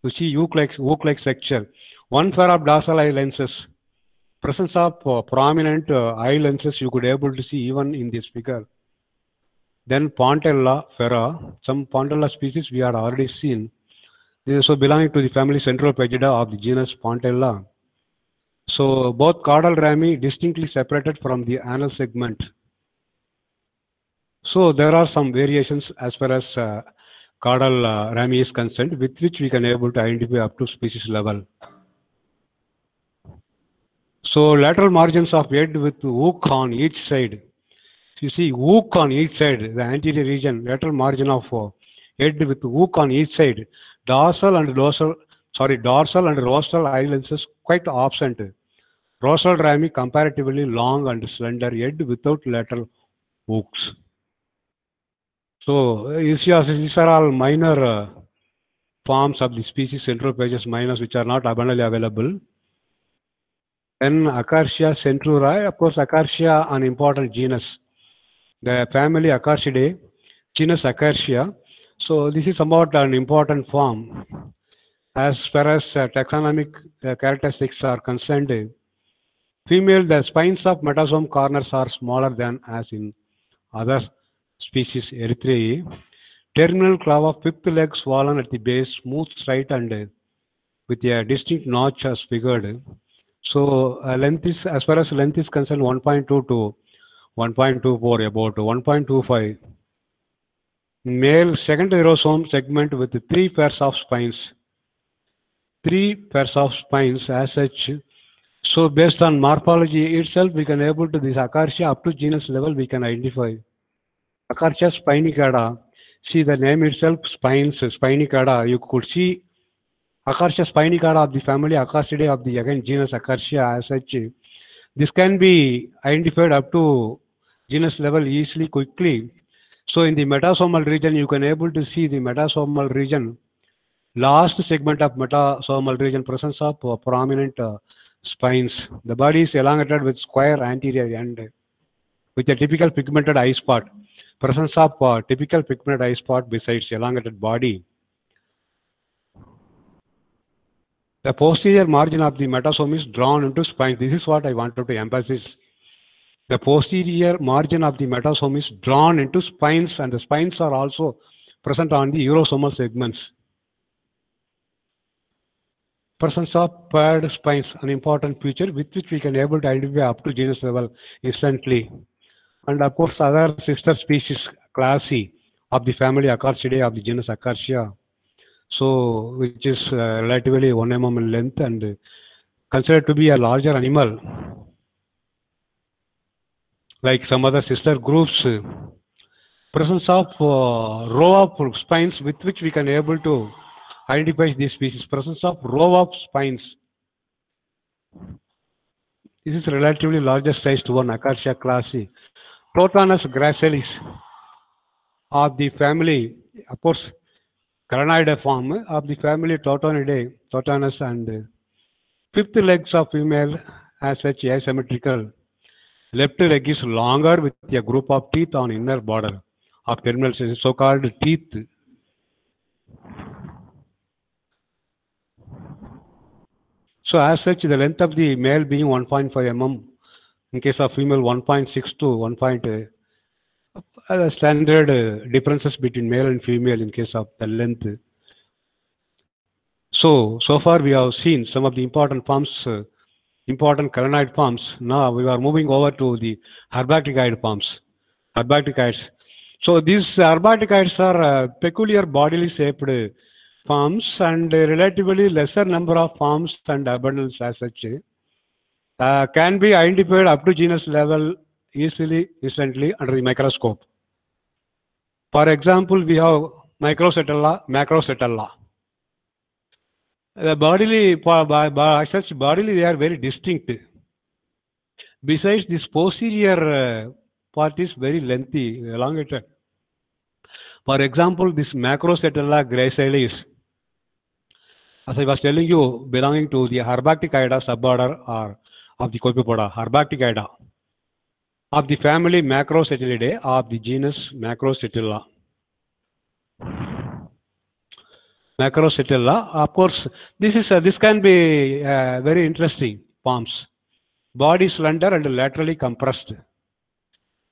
You see hook-like structure. One pair of dorsal eye lenses. Presence of prominent eye lenses you could able to see even in this figure. Then Pontella ferra. Some Pontella species we had already seen. This is also belonging to the family Centropegida of the genus Pontella. So both caudal rami distinctly separated from the anal segment. So there are some variations as far as caudal rami is concerned, with which we can able to identify up to species level. So lateral margins of head with hook on each side. You see hook on each side, the anterior region, lateral margin of head with hook on each side. Dorsal and rostral eye lenses quite absent. Rostral rami comparatively long and slender, head without lateral hooks. So you see, these are all minor forms of the species Centropages minors, which are not abundantly available. Then Acarcia centrura, of course, Acarcia, an important genus. The family Acarcidae, genus Acarcia. So this is somewhat an important form. As far as taxonomic characteristics are concerned, female, the spines of metasome corners are smaller than as in other species Erythrae. Terminal claw of fifth leg swollen at the base, smooth, straight, and with a distinct notch as figured. So length is, as far as length is concerned, 1.2 to 1.24, about 1.25. Male second urosome segment with 3 pairs of spines. 3 pairs of spines as such. So based on morphology itself, we can able to this Acarcia up to genus level we can identify. Acarcia spinicata. See the name itself, spines, spinicata. You could see Acarcia spinicata of the family Acarcidae of the again genus Acarcia as such. This can be identified up to genus level easily, quickly. So in the metasomal region, you can able to see the metasomal region, last segment of metasomal region, presence of prominent spines. The body is elongated with square anterior end with a typical pigmented eye spot. Presence of typical pigmented eye spot besides elongated body. The posterior margin of the metasome is drawn into spines. This is what I wanted to emphasize. The posterior margin of the metasome is drawn into spines, and the spines are also present on the urosomal segments. Presence of paired spines, an important feature with which we can able to identify up to genus level instantly. And of course, other sister species, classy, of the family Acarcidae of the genus Acarcia. So, which is relatively 1 mm in length and considered to be a larger animal. Like some other sister groups, presence of row of spines with which we can able to identify these species. Presence of row of spines. This is relatively largest sized one, Acarcia classy. Totanus gracilis of the family, of course, Cranoidea form of the family Totanidae, Totanus, and fifth legs of female as such asymmetrical. Left leg is longer with a group of teeth on inner border of terminal station, so-called teeth. So as such, the length of the male being 1.5 mm, in case of female 1.6 to 1. Standard differences between male and female in case of the length. So far we have seen some of the important forms, important calanoid forms. Now we are moving over to the herbacticoid forms. Herbacticoids. So these herbacticoids are peculiar bodily shaped forms and relatively lesser number of forms and abundance as such. Can be identified up to genus level easily, instantly under the microscope. For example, we have Microcetella, Macrocetella. The bodily, as such, bodily they are very distinct. Besides, this posterior part is very lengthy, elongated. For example, this Macrocetella gracilis, as I was telling you, belonging to the Herbacticoida suborder or of the Copepoda, Herbacticoida, of the family Macrocetelidae of the genus Macrocetella. Macrocetella, of course, this can be very interesting forms. Body slender and laterally compressed.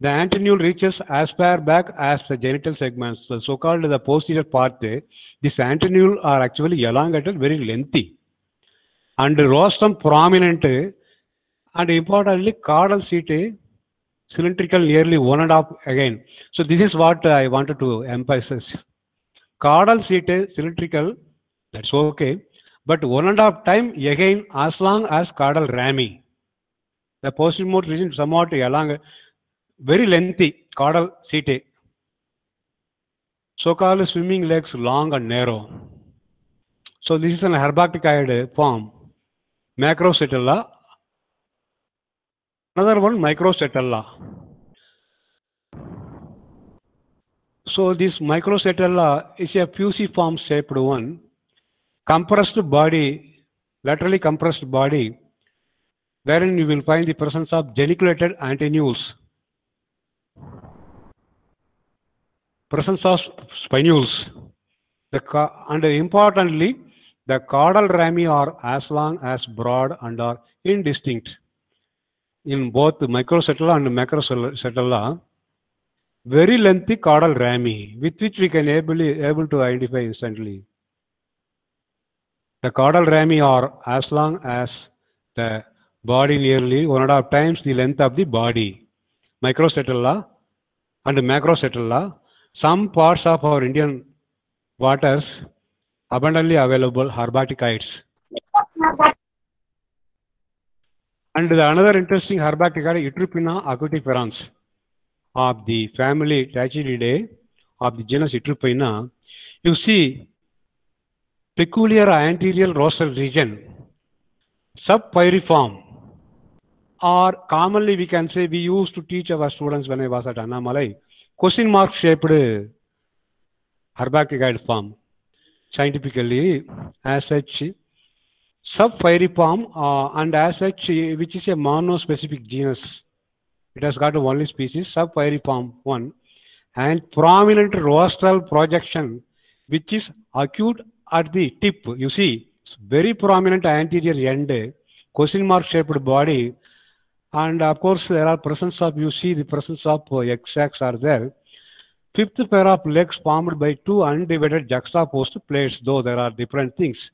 The antennule reaches as far back as the genital segments. The so-called the posterior part, this antennule are actually elongated, very lengthy, and rostrum prominent, and importantly, caudal seat cylindrical, nearly 1.5 again. So this is what I wanted to emphasize. Caudal seat cylindrical, that's okay, but 1.5 time again as long as caudal rami. The posterior region somewhat along, very lengthy caudal setae. So-called swimming legs long and narrow. So this is an herbacticoid form. Macrocetella. Another one, Microcetella. So this Microcetella is a fusiform shaped one. Compressed body, laterally compressed body, wherein you will find the presence of geniculated antennules. Presence of spinules. And importantly, the caudal rami are as long as broad and are indistinct. In both Microcetella and Macrocetella, very lengthy caudal rami, with which we can able to identify instantly. The caudal rami are as long as the body, nearly 1.5 times the length of the body. Microcetella and Macrocetella, some parts of our Indian waters abundantly available herbacticoids. And another interesting herbacticoid, Ytteripina acutiferans of the family Tachyidae of the genus Ytteripina. You see peculiar anterior rostral region, subpyriform, or commonly we can say, we used to teach our students when I was at Annamalai, question mark shaped herbacticoid form. Scientifically, as such, subpyriform, and as such, which is a monospecific genus. It has got only species, subpyriform one, and prominent rostral projection, which is acute at the tip. You see, it's very prominent anterior end, question mark shaped body, and of course there are presence of, you see the presence of X-axis are there. Fifth pair of legs formed by two undivided juxtaposed plates, though there are different things.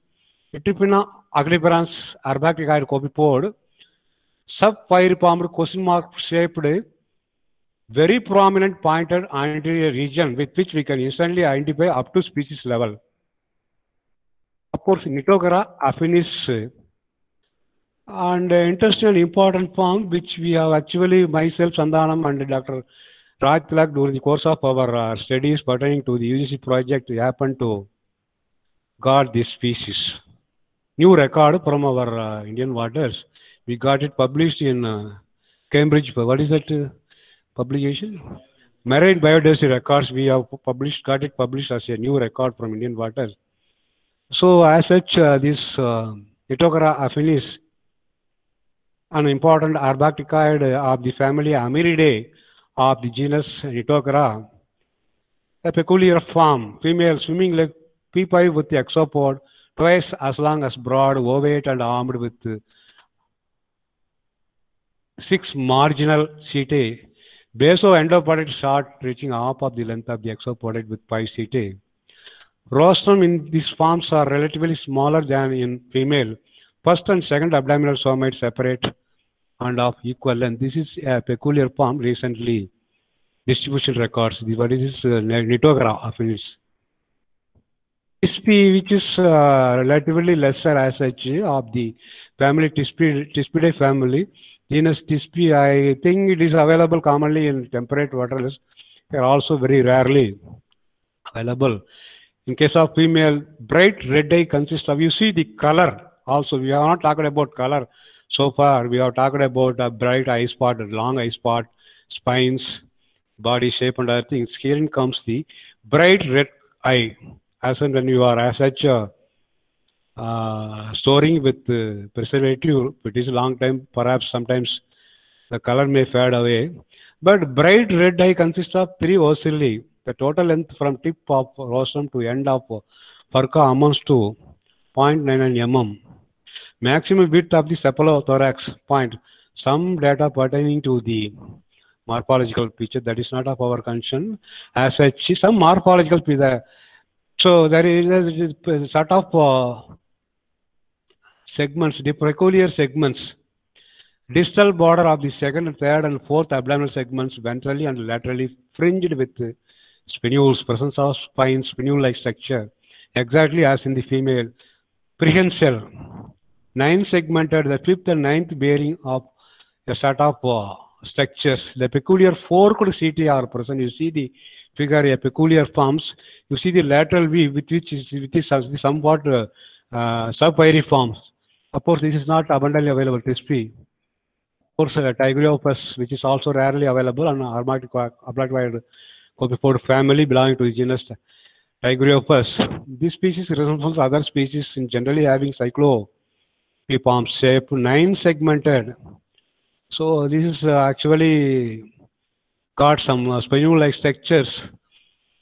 Ytteripina acutiferans herbacticoid copepod, subpyriformed question mark shaped, very prominent pointed anterior region with which we can instantly identify up to species level. Of course, Nitogera affinis, and interesting and important form which we have actually, myself, Sandhanam, and Dr. Raj Tilak, during the course of our studies pertaining to the UGC project, we happened to got this species. New record from our Indian waters. We got it published in Cambridge. What is that publication? Marine Biodiversity Records. We have got it published as a new record from Indian waters. So as such, this Nitogera affinis, an important herbacticoid of the family Amiridae of the genus Nitogera, a peculiar form, female swimming leg, P5 with the exopod, twice as long as broad, ovate, and armed with 6 marginal setae. Basoendopodid short, reaching half of the length of the exopodid with 5 setae. Rostrum in these forms are relatively smaller than in female. First and second abdominal somites separate and of equal length. This is a peculiar form. Recently, distribution records. What is this nitograph of its Tispy, which is relatively lesser as such of the family Tispidae family. Genus Tispy, I think it is available commonly in temperate waters. They are also very rarely available. In case of female, bright red eye consists of, you see the color also. We are not talking about color so far. We are talking about a bright eye spot, a long eye spot, spines, body shape, and other things. Here comes the bright red eye. As and when you are as such storing with preservative, it is a long time, perhaps sometimes the color may fade away. But bright red eye consists of 3 ocelli. The total length from tip of rostrum to end of furca amounts to 0.99 mm. Maximum width of the cephalothorax point. Some data pertaining to the morphological feature that is not of our concern. As such, some morphological feature. So there is a sort of segments, the peculiar segments. Distal border of the second, third, and fourth abdominal segments ventrally and laterally fringed with spinules, presence of spine, spinule-like structure, exactly as in the female. Prehensile, 9 segmented, the fifth and ninth bearing of a sort of structures. The peculiar forked setae are present. You see the figure, a peculiar forms. You see the lateral V with which is somewhat subpiriforms. Of course, this is not abundantly available. Tispy. Of course, Tigriopus, which is also rarely available, and Ablacoid copepod family belonging to the genus Tigriopus. This species resembles other species in generally having cyclopiform shape, 9 segmented. So this is actually got some spinule-like structures,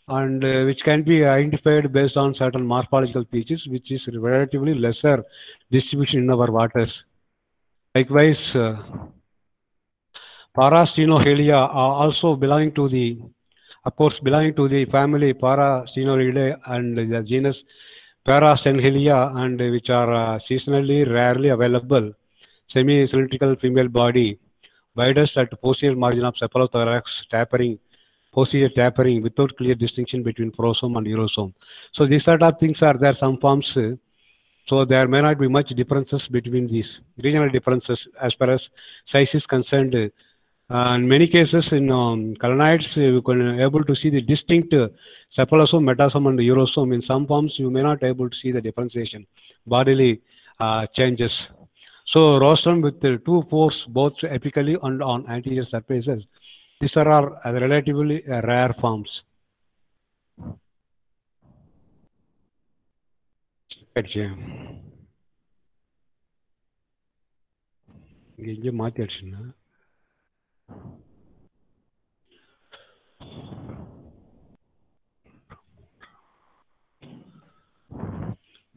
and which can be identified based on certain morphological features, which is relatively lesser distribution in our waters. Likewise, Parastenohelia are also belonging to the, of course, belonging to the family Parastenohelidae and the genus Parastenhelia, and which are seasonally rarely available. Semi-cylindrical female body, widest at posterior margin of cephalothorax, tapering, posterior tapering without clear distinction between prosome and urosome. So these sort of things are there, some forms. So there may not be much differences between these regional differences as far as size is concerned. In many cases, in colonites, you can able to see the distinct cephalosome, metasome, and urosome. In some forms, you may not able to see the differentiation, bodily changes. So rostrum with 2 pores, both apically and on anterior surfaces. These are relatively rare forms.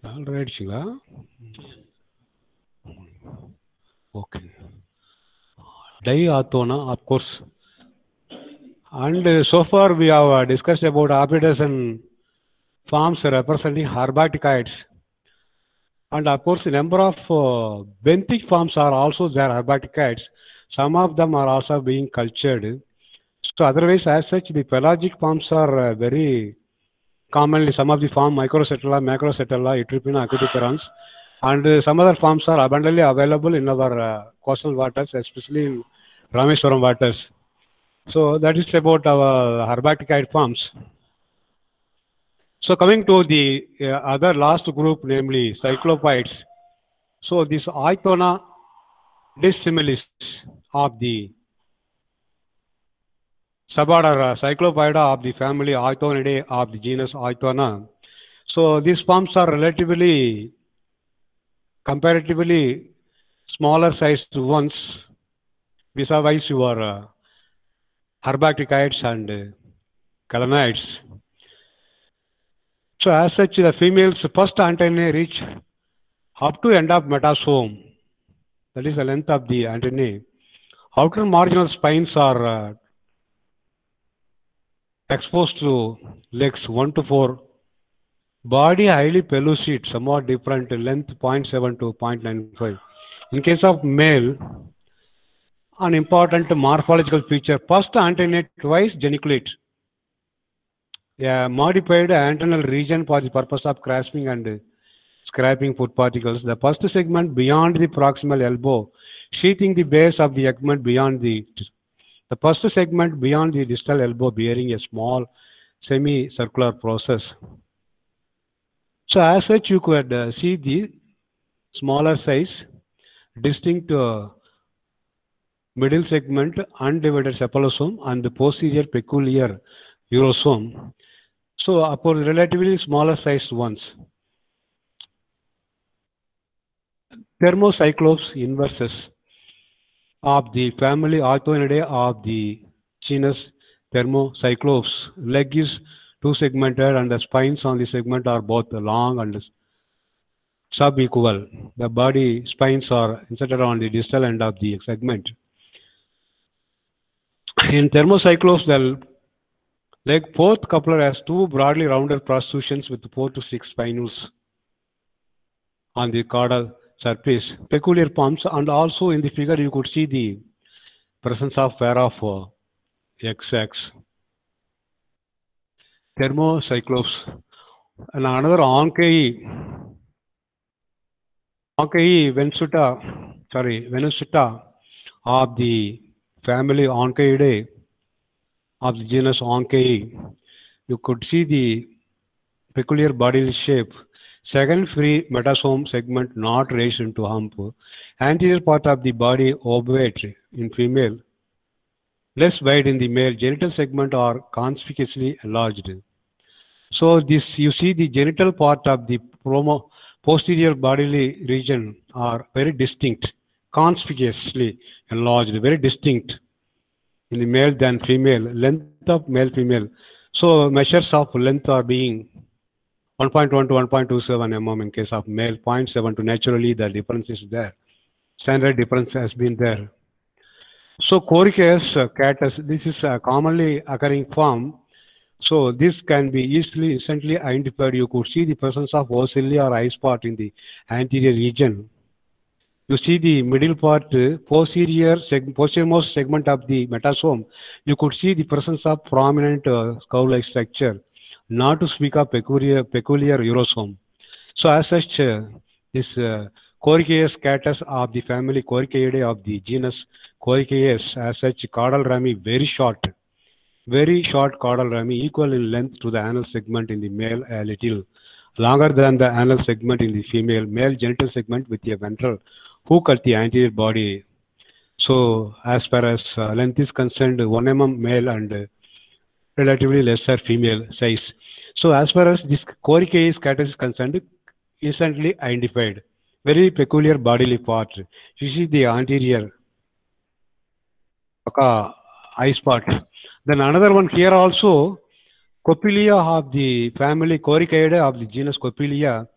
All right, Shila. Okay. Diathona, of course. And so far we have discussed about apodicen forms representing herbacticoids. And of course, a number of benthic forms are also there, herbacticoids. Some of them are also being cultured. So otherwise, as such, the pelagic forms are very commonly, some of the form Microcetella, Macrocetella, Eutripina, Acudiferans, and some other forms are abundantly available in our coastal waters, especially in Rameswaram waters. So that is about our herbacticoid forms. So coming to the other last group, namely cyclopoids. So this Aithona dissimilis of the suborder Cyclopoida of the family Aithonidae of the genus Aithona. So these forms are relatively, comparatively smaller sized ones vis-a-vis your herbacticoids and colonites. So as such, the female's first antennae reach up to end of metasome. That is the length of the antennae. Outer marginal spines are exposed to legs 1 to 4. Body highly pellucid, somewhat different, length 0.7 to 0.95. In case of male, an important morphological feature, first antennae twice geniculate. A modified antennal region for the purpose of grasping and scraping food particles. The first segment beyond the proximal elbow, sheathing the base of the segment beyond the first segment beyond the distal elbow bearing a small semicircular process. So as such, you could see the smaller size, distinct middle segment, undivided cephalosome, and the posterior peculiar urosome. So upon relatively smaller sized ones. Thermocyclops inversus of the family Orthonidae of the genus Thermocyclops. Leg is two-segmented and the spines on the segment are both long and subequal. The body spines are inserted on the distal end of the segment. In Thermocyclops, the leg fourth coupler has two broadly rounded protrusions with 4 to 6 spinules on the caudal surface, peculiar palms, and also in the figure you could see the presence of pair of XX. Thermocyclops. And another Oncae venusuta of the family Oncaidae of the genus Oncae. You could see the peculiar body shape. Second free metasome segment not raised into hump. Anterior part of the body ovate in female. Less wide in the male. Genital segment are conspicuously enlarged. So this, you see the genital part of the posterior bodily region are very distinct, conspicuously enlarged, very distinct in the male than female. Length of male female. So measures of length are being 1.1 to 1.27 mm in case of male, 0.7 to naturally the difference is there. Standard difference has been there. So Coricaeus catus, this is a commonly occurring form. So this can be easily instantly identified. You could see the presence of ocelli or eye spot in the anterior region. You see the middle part, posteriormost segment of the metasome. You could see the presence of prominent skull-like structure, not to speak of peculiar urosome. So as such, this Coricaeus catus of the family Coricaeidae of the genus Coricaeus, as such, caudal rami very short caudal rami, equal in length to the anal segment in the male, a little longer than the anal segment in the female. Male genital segment with a ventral hook at the anterior body. So as far as length is concerned, 1 mm male and relatively lesser female size. So as far as this Coricaeus catus is concerned, instantly identified. Very peculiar bodily part. You see the anterior eye spot. Then another one here also, Copilia of the family Coricaeidae of the genus Copilia,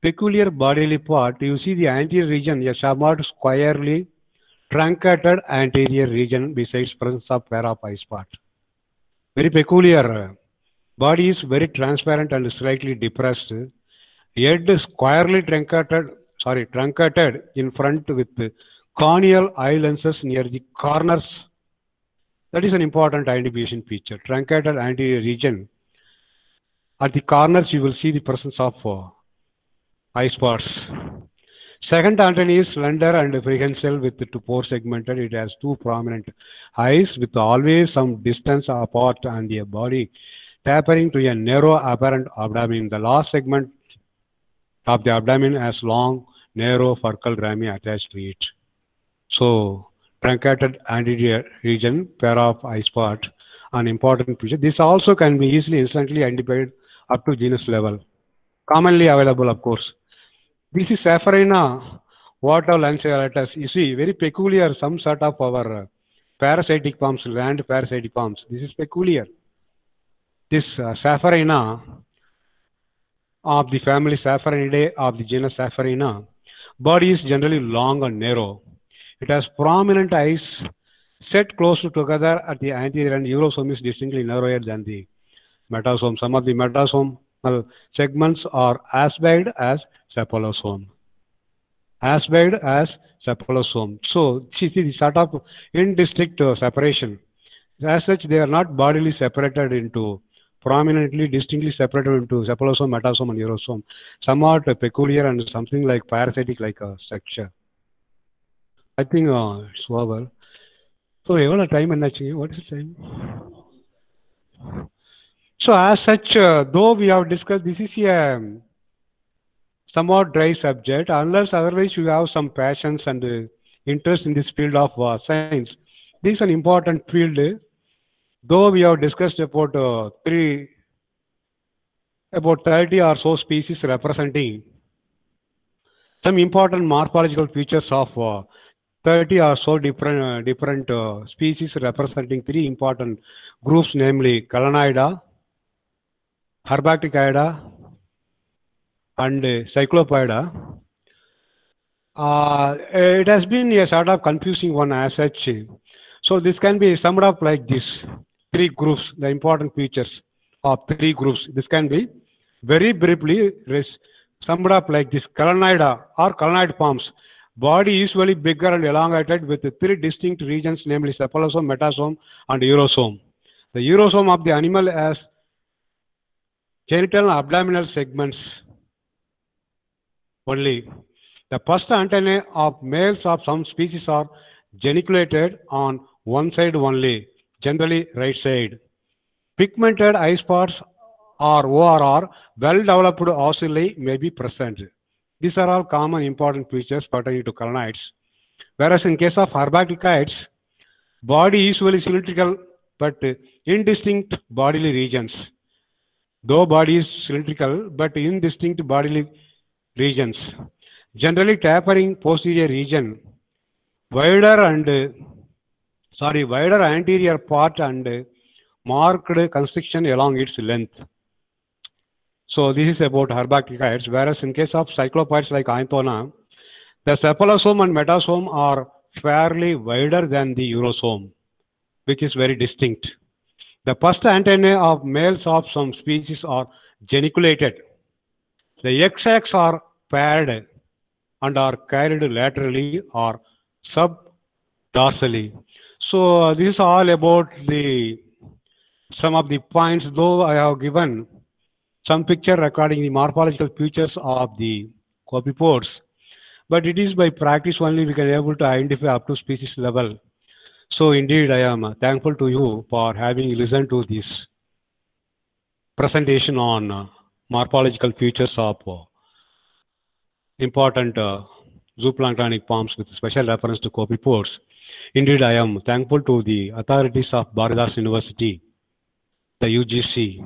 peculiar bodily part. You see the anterior region, a somewhat squarely truncated anterior region besides presence of pair of eye spot. Very peculiar. Body is very transparent and slightly depressed. Head squarely truncated in front with corneal eye lenses near the corners. That is an important identification feature. Truncated anterior region. At the corners, you will see the presence of eye spots. Second antennae is slender and prehensile with 4 segmented. It has 2 prominent eyes with always some distance apart and a body tapering to a narrow apparent abdomen. The last segment of the abdomen has long, narrow furcal rami attached to it. So truncated anterior region, pair of eye spot, an important feature. This also can be easily instantly identified up to genus level. Commonly available, of course. This is Sapphirina, water lanceolatus. You see, very peculiar, some sort of our parasitic palms, land parasitic palms. This is peculiar. This Sapphirina of the family Sapphirinidae of the genus Sapphirina. Body is generally long and narrow. It has prominent eyes set close together at the anterior, and urosome is distinctly narrower than the metasome. Some of the metasomal segments are as wide as cephalosome. As wide as cephalosome. So, see the sort of indistinct separation. As such, they are not bodily separated into prominently, distinctly separated into cephalosome, metasome, and urosome. Somewhat peculiar and something like parasitic like a structure. I think it's over. So, what time and what is the time? So, as such, though we have discussed, this is a somewhat dry subject, unless otherwise you have some passions and interest in this field of science. This is an important field. Though we have discussed about about 30 or so species representing some important morphological features of 30 or so different species representing 3 important groups, namely Calanoida, Herbacticida, and Cyclopoida. It has been a sort of confusing one as such. So this can be summed up like this: 3 groups, the important features of 3 groups. This can be very briefly summed up like this: Calanoida or calanoid forms. Body usually bigger and elongated with 3 distinct regions, namely cephalosome, metasome, and urosome. The urosome of the animal has genital and abdominal segments only. The first antennae of males of some species are geniculated on one side only, generally right side. Pigmented eye spots or ORR, well-developed ocelli may be present. These are all common important features pertaining to calanoids. Whereas in case of herbacticides, body usually cylindrical but indistinct bodily regions. Though body is cylindrical but indistinct bodily regions. Generally tapering posterior region, wider anterior part and marked constriction along its length. So this is about herbacticides, whereas in case of cyclopoids like Ainthona, the cephalosome and metasome are fairly wider than the urosome, which is very distinct. The first antennae of males of some species are geniculated. The XX are paired and are carried laterally or subdorsally. So this is all about some of the points, though I have given some picture recording the morphological features of the copepods, but it is by practice only we can able to identify up to species level. So indeed, I am thankful to you for having listened to this presentation on morphological features of important zooplanktonic forms with special reference to copepods. Indeed, I am thankful to the authorities of Bharadas University, the UGC,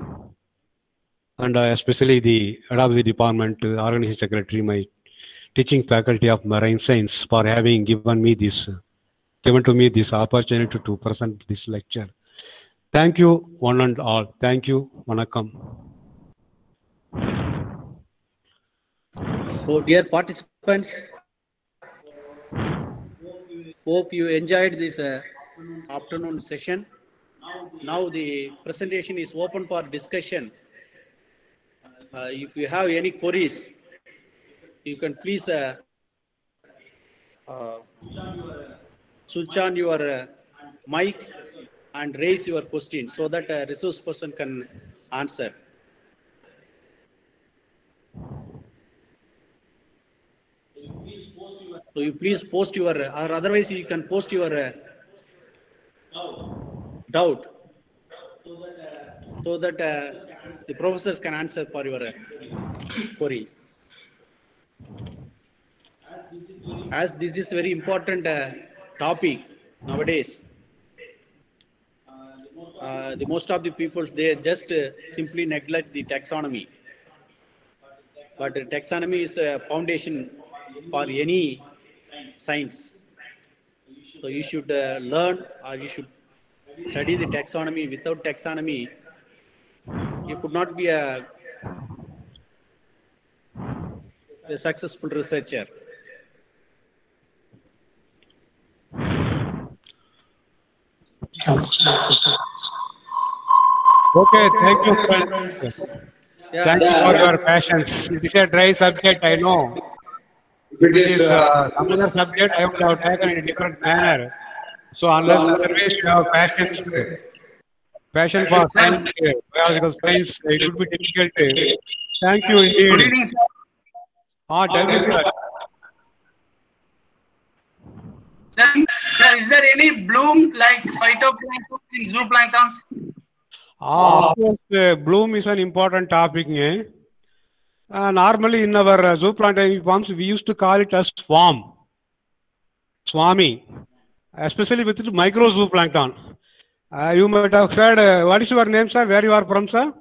and especially the head of the department, organizing secretary, my teaching faculty of marine science for having given to me this opportunity to present this lecture. Thank you, one and all. Thank you. Vanakkam. So, dear participants, hope you enjoyed this afternoon session. Now the presentation is open for discussion. If you have any queries, you can please switch on your mic and raise your question so that a resource person can answer. So you please post your, or otherwise you can post your doubt so that the professors can answer for your query. As this is very important topic nowadays, the most of the people, they just simply neglect the taxonomy. But taxonomy is a foundation for any science. So you should learn, or you should study the taxonomy. Without taxonomy, you could not be a a successful researcher. Okay, thank you, friends. Yeah, Thank you for your patience. It is a dry subject, I know. If it is some other subject, I would have taken in a different manner. So unless otherwise you have passion for Sir, science, biological science, it would be difficult. Thank you good indeed. evening, sir. Tell me, sir. Sir, is there any bloom like phytoplankton in zooplanktons? Of course, bloom is an important topic. Eh? Normally in our zooplankton forms, we used to call it as swarm, swarming, especially with micro zooplankton. You might have heard, what is your name, sir? Where you are from, sir?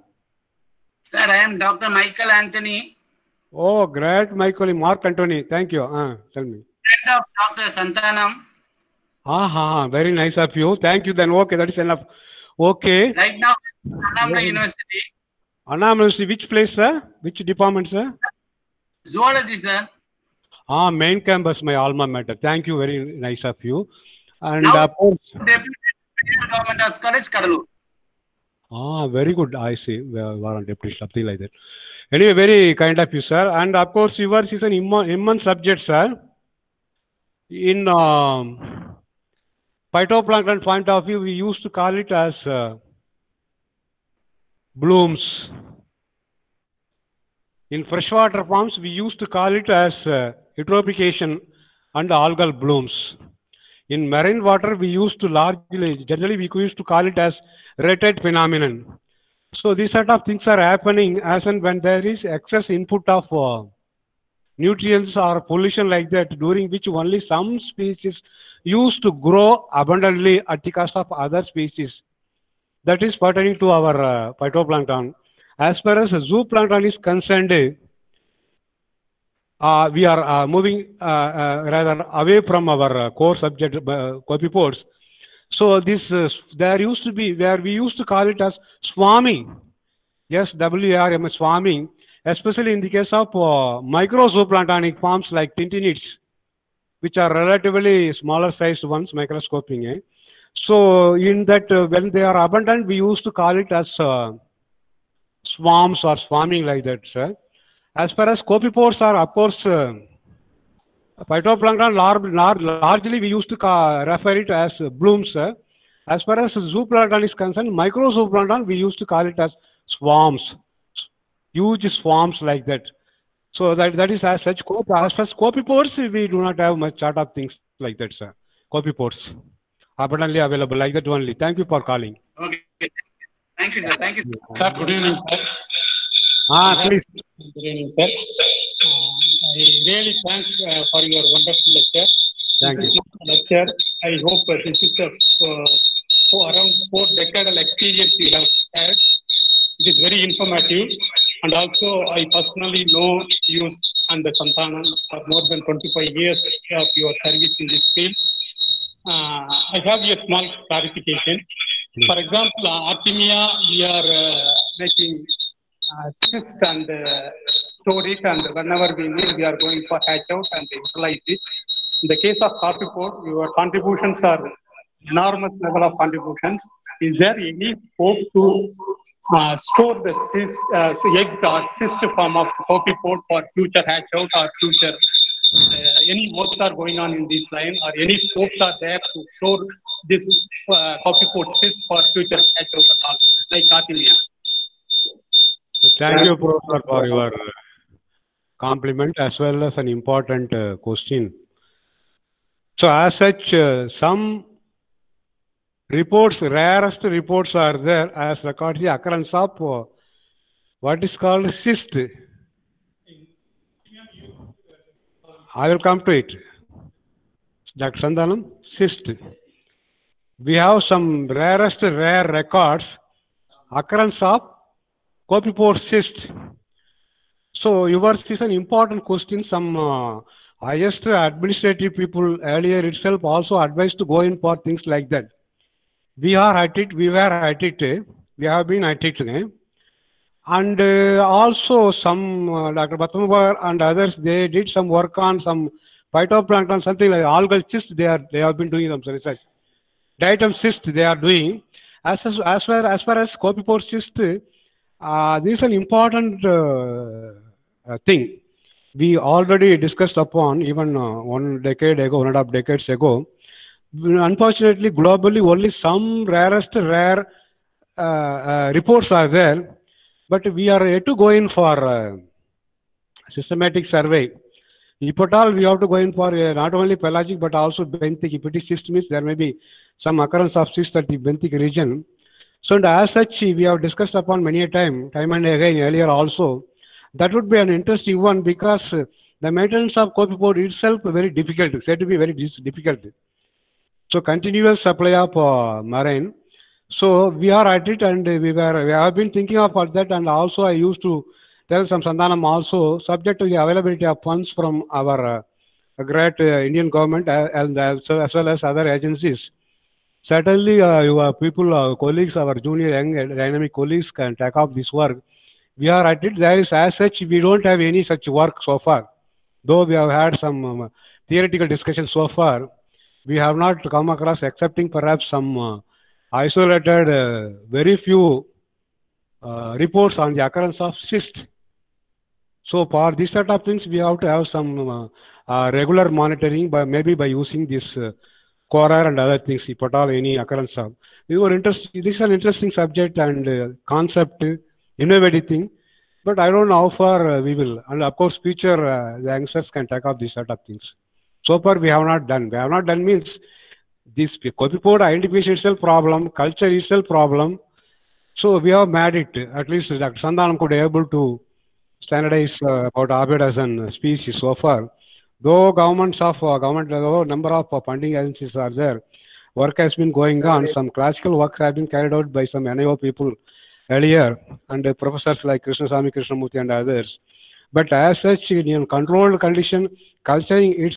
Sir, I am Dr. Michael Anthony, Oh, great, Michael, Mark Anthony. Thank you. Tell me. friend of Dr. Santanam. Very nice of you. Thank you. Then, okay, that is enough. Okay. Right now, Anamra University. Anamra, which place, sir? Which department, sir? Zoology, sir. Main campus, my alma mater. Thank you. Very nice of you. And Now, of course. Deputy Government of College, Kadalur. Very good. I see. Warrant deputy, something like that. Anyway, very kind of you, sir. And of course, yours is an immense subject, sir. In phytoplankton point of view, we used to call it as blooms. In freshwater forms, we used to call it as eutrophication and algal blooms. In marine water, we used to generally we used to call it as red tide phenomenon. So these sort of things are happening as and when there is excess input of nutrients or pollution like that, during which only some species used to grow abundantly at the cost of other species. That is pertaining to our phytoplankton. As far as zooplankton is concerned, we are moving rather away from our core subject, copepods. So this there used to be where we used to call it as swarming. Yes, WRM swarming, especially in the case of micro zooplanktonic forms like tintinids, which are relatively smaller sized ones, microscoping. Eh? So in that, when they are abundant, we used to call it as swarms or swarming like that, sir. As far as copepods are, of course, phytoplankton largely we used to refer it as blooms. As far as zooplankton is concerned, micro zooplankton we used to call it as swarms, huge swarms like that. So that is as such. As far as copepods, we do not have much sort of things like that, sir. Copepods abundantly available like that only. Thank you for calling. Okay. Thank you, sir. Thank you, sir. Sir, good evening, sir. Please. Good evening, sir. I really thank for your wonderful lecture. Thank This you. is not a lecture. I hope this is a around 4 decadal experience you have had. It is very informative, and also I personally know you and the Santanam for more than 25 years of your service in this field. I have a small clarification. For example, Artemia, we are making cyst and store it, and whenever we need, we are going for hatch out and utilize it. In the case of copepods, your contributions are enormous level of contributions. Is there any hope to store the cyst, eggs or cyst form of copepod for future hatch out or future? Any works are going on in this line, or any scopes are there to store this copepod cyst for future hatch out at all, like Artemia? Thank you, Professor, for your compliment as well as an important question. So, as such, some reports, rarest reports are there as regards the occurrence of what is called cyst. I will come to it. Dr. Santanam, cyst. We have some rare records, occurrence of copepod cyst. So yours is an important question. Some highest administrative people earlier itself also advised to go in for things like that. We are at it. We were at it. We have been at it. And also some Dr. Bhatmavar and others, they did some work on some phytoplankton, something like algal cyst. They have been doing some research. Diatom cyst they are doing. As far as copepod cyst, this is an important thing. We already discussed upon even 1 decade ago, 1.5 decades ago. Unfortunately, globally, only some rare reports are there, but we are yet to go in for systematic survey. If at all, we have to go in for not only pelagic but also benthic. If it is cyst, means there may be some occurrence of cyst at the benthic region. So, and as such, we have discussed upon many a time and again earlier also. That would be an interesting one because the maintenance of copepod itself very difficult, said to be very difficult. So, continuous supply of marine. So, we are at it, and we have been thinking about that, and also I used to tell some Sandhanam also, subject to the availability of funds from our great Indian government and as well as other agencies. Certainly, your people, colleagues, our junior young dynamic colleagues can take up this work. We are at it. There is, as such, we don't have any such work so far. Though we have had some theoretical discussion so far, we have not come across, excepting perhaps some isolated, very few reports on the occurrence of cyst. So for this set of things, we have to have some regular monitoring, maybe by using this Quora and other things, if at all any occurrence of. This is an interesting subject and concept, innovative thing, but I don't know how far we will. And of course, future the youngsters can take up this set of things. So far, we have not done. We have not done means this copepod identification itself problem, culture itself problem. So we have made it. At least Dr. Sandhanam could be able to standardize about Arboretum species so far. Though government number of funding agencies are there, work has been going on. Some classical work has been carried out by some NIO people earlier and professors like Krishnasamy Krishnamurthy and others. But as such, in controlled condition, culturing its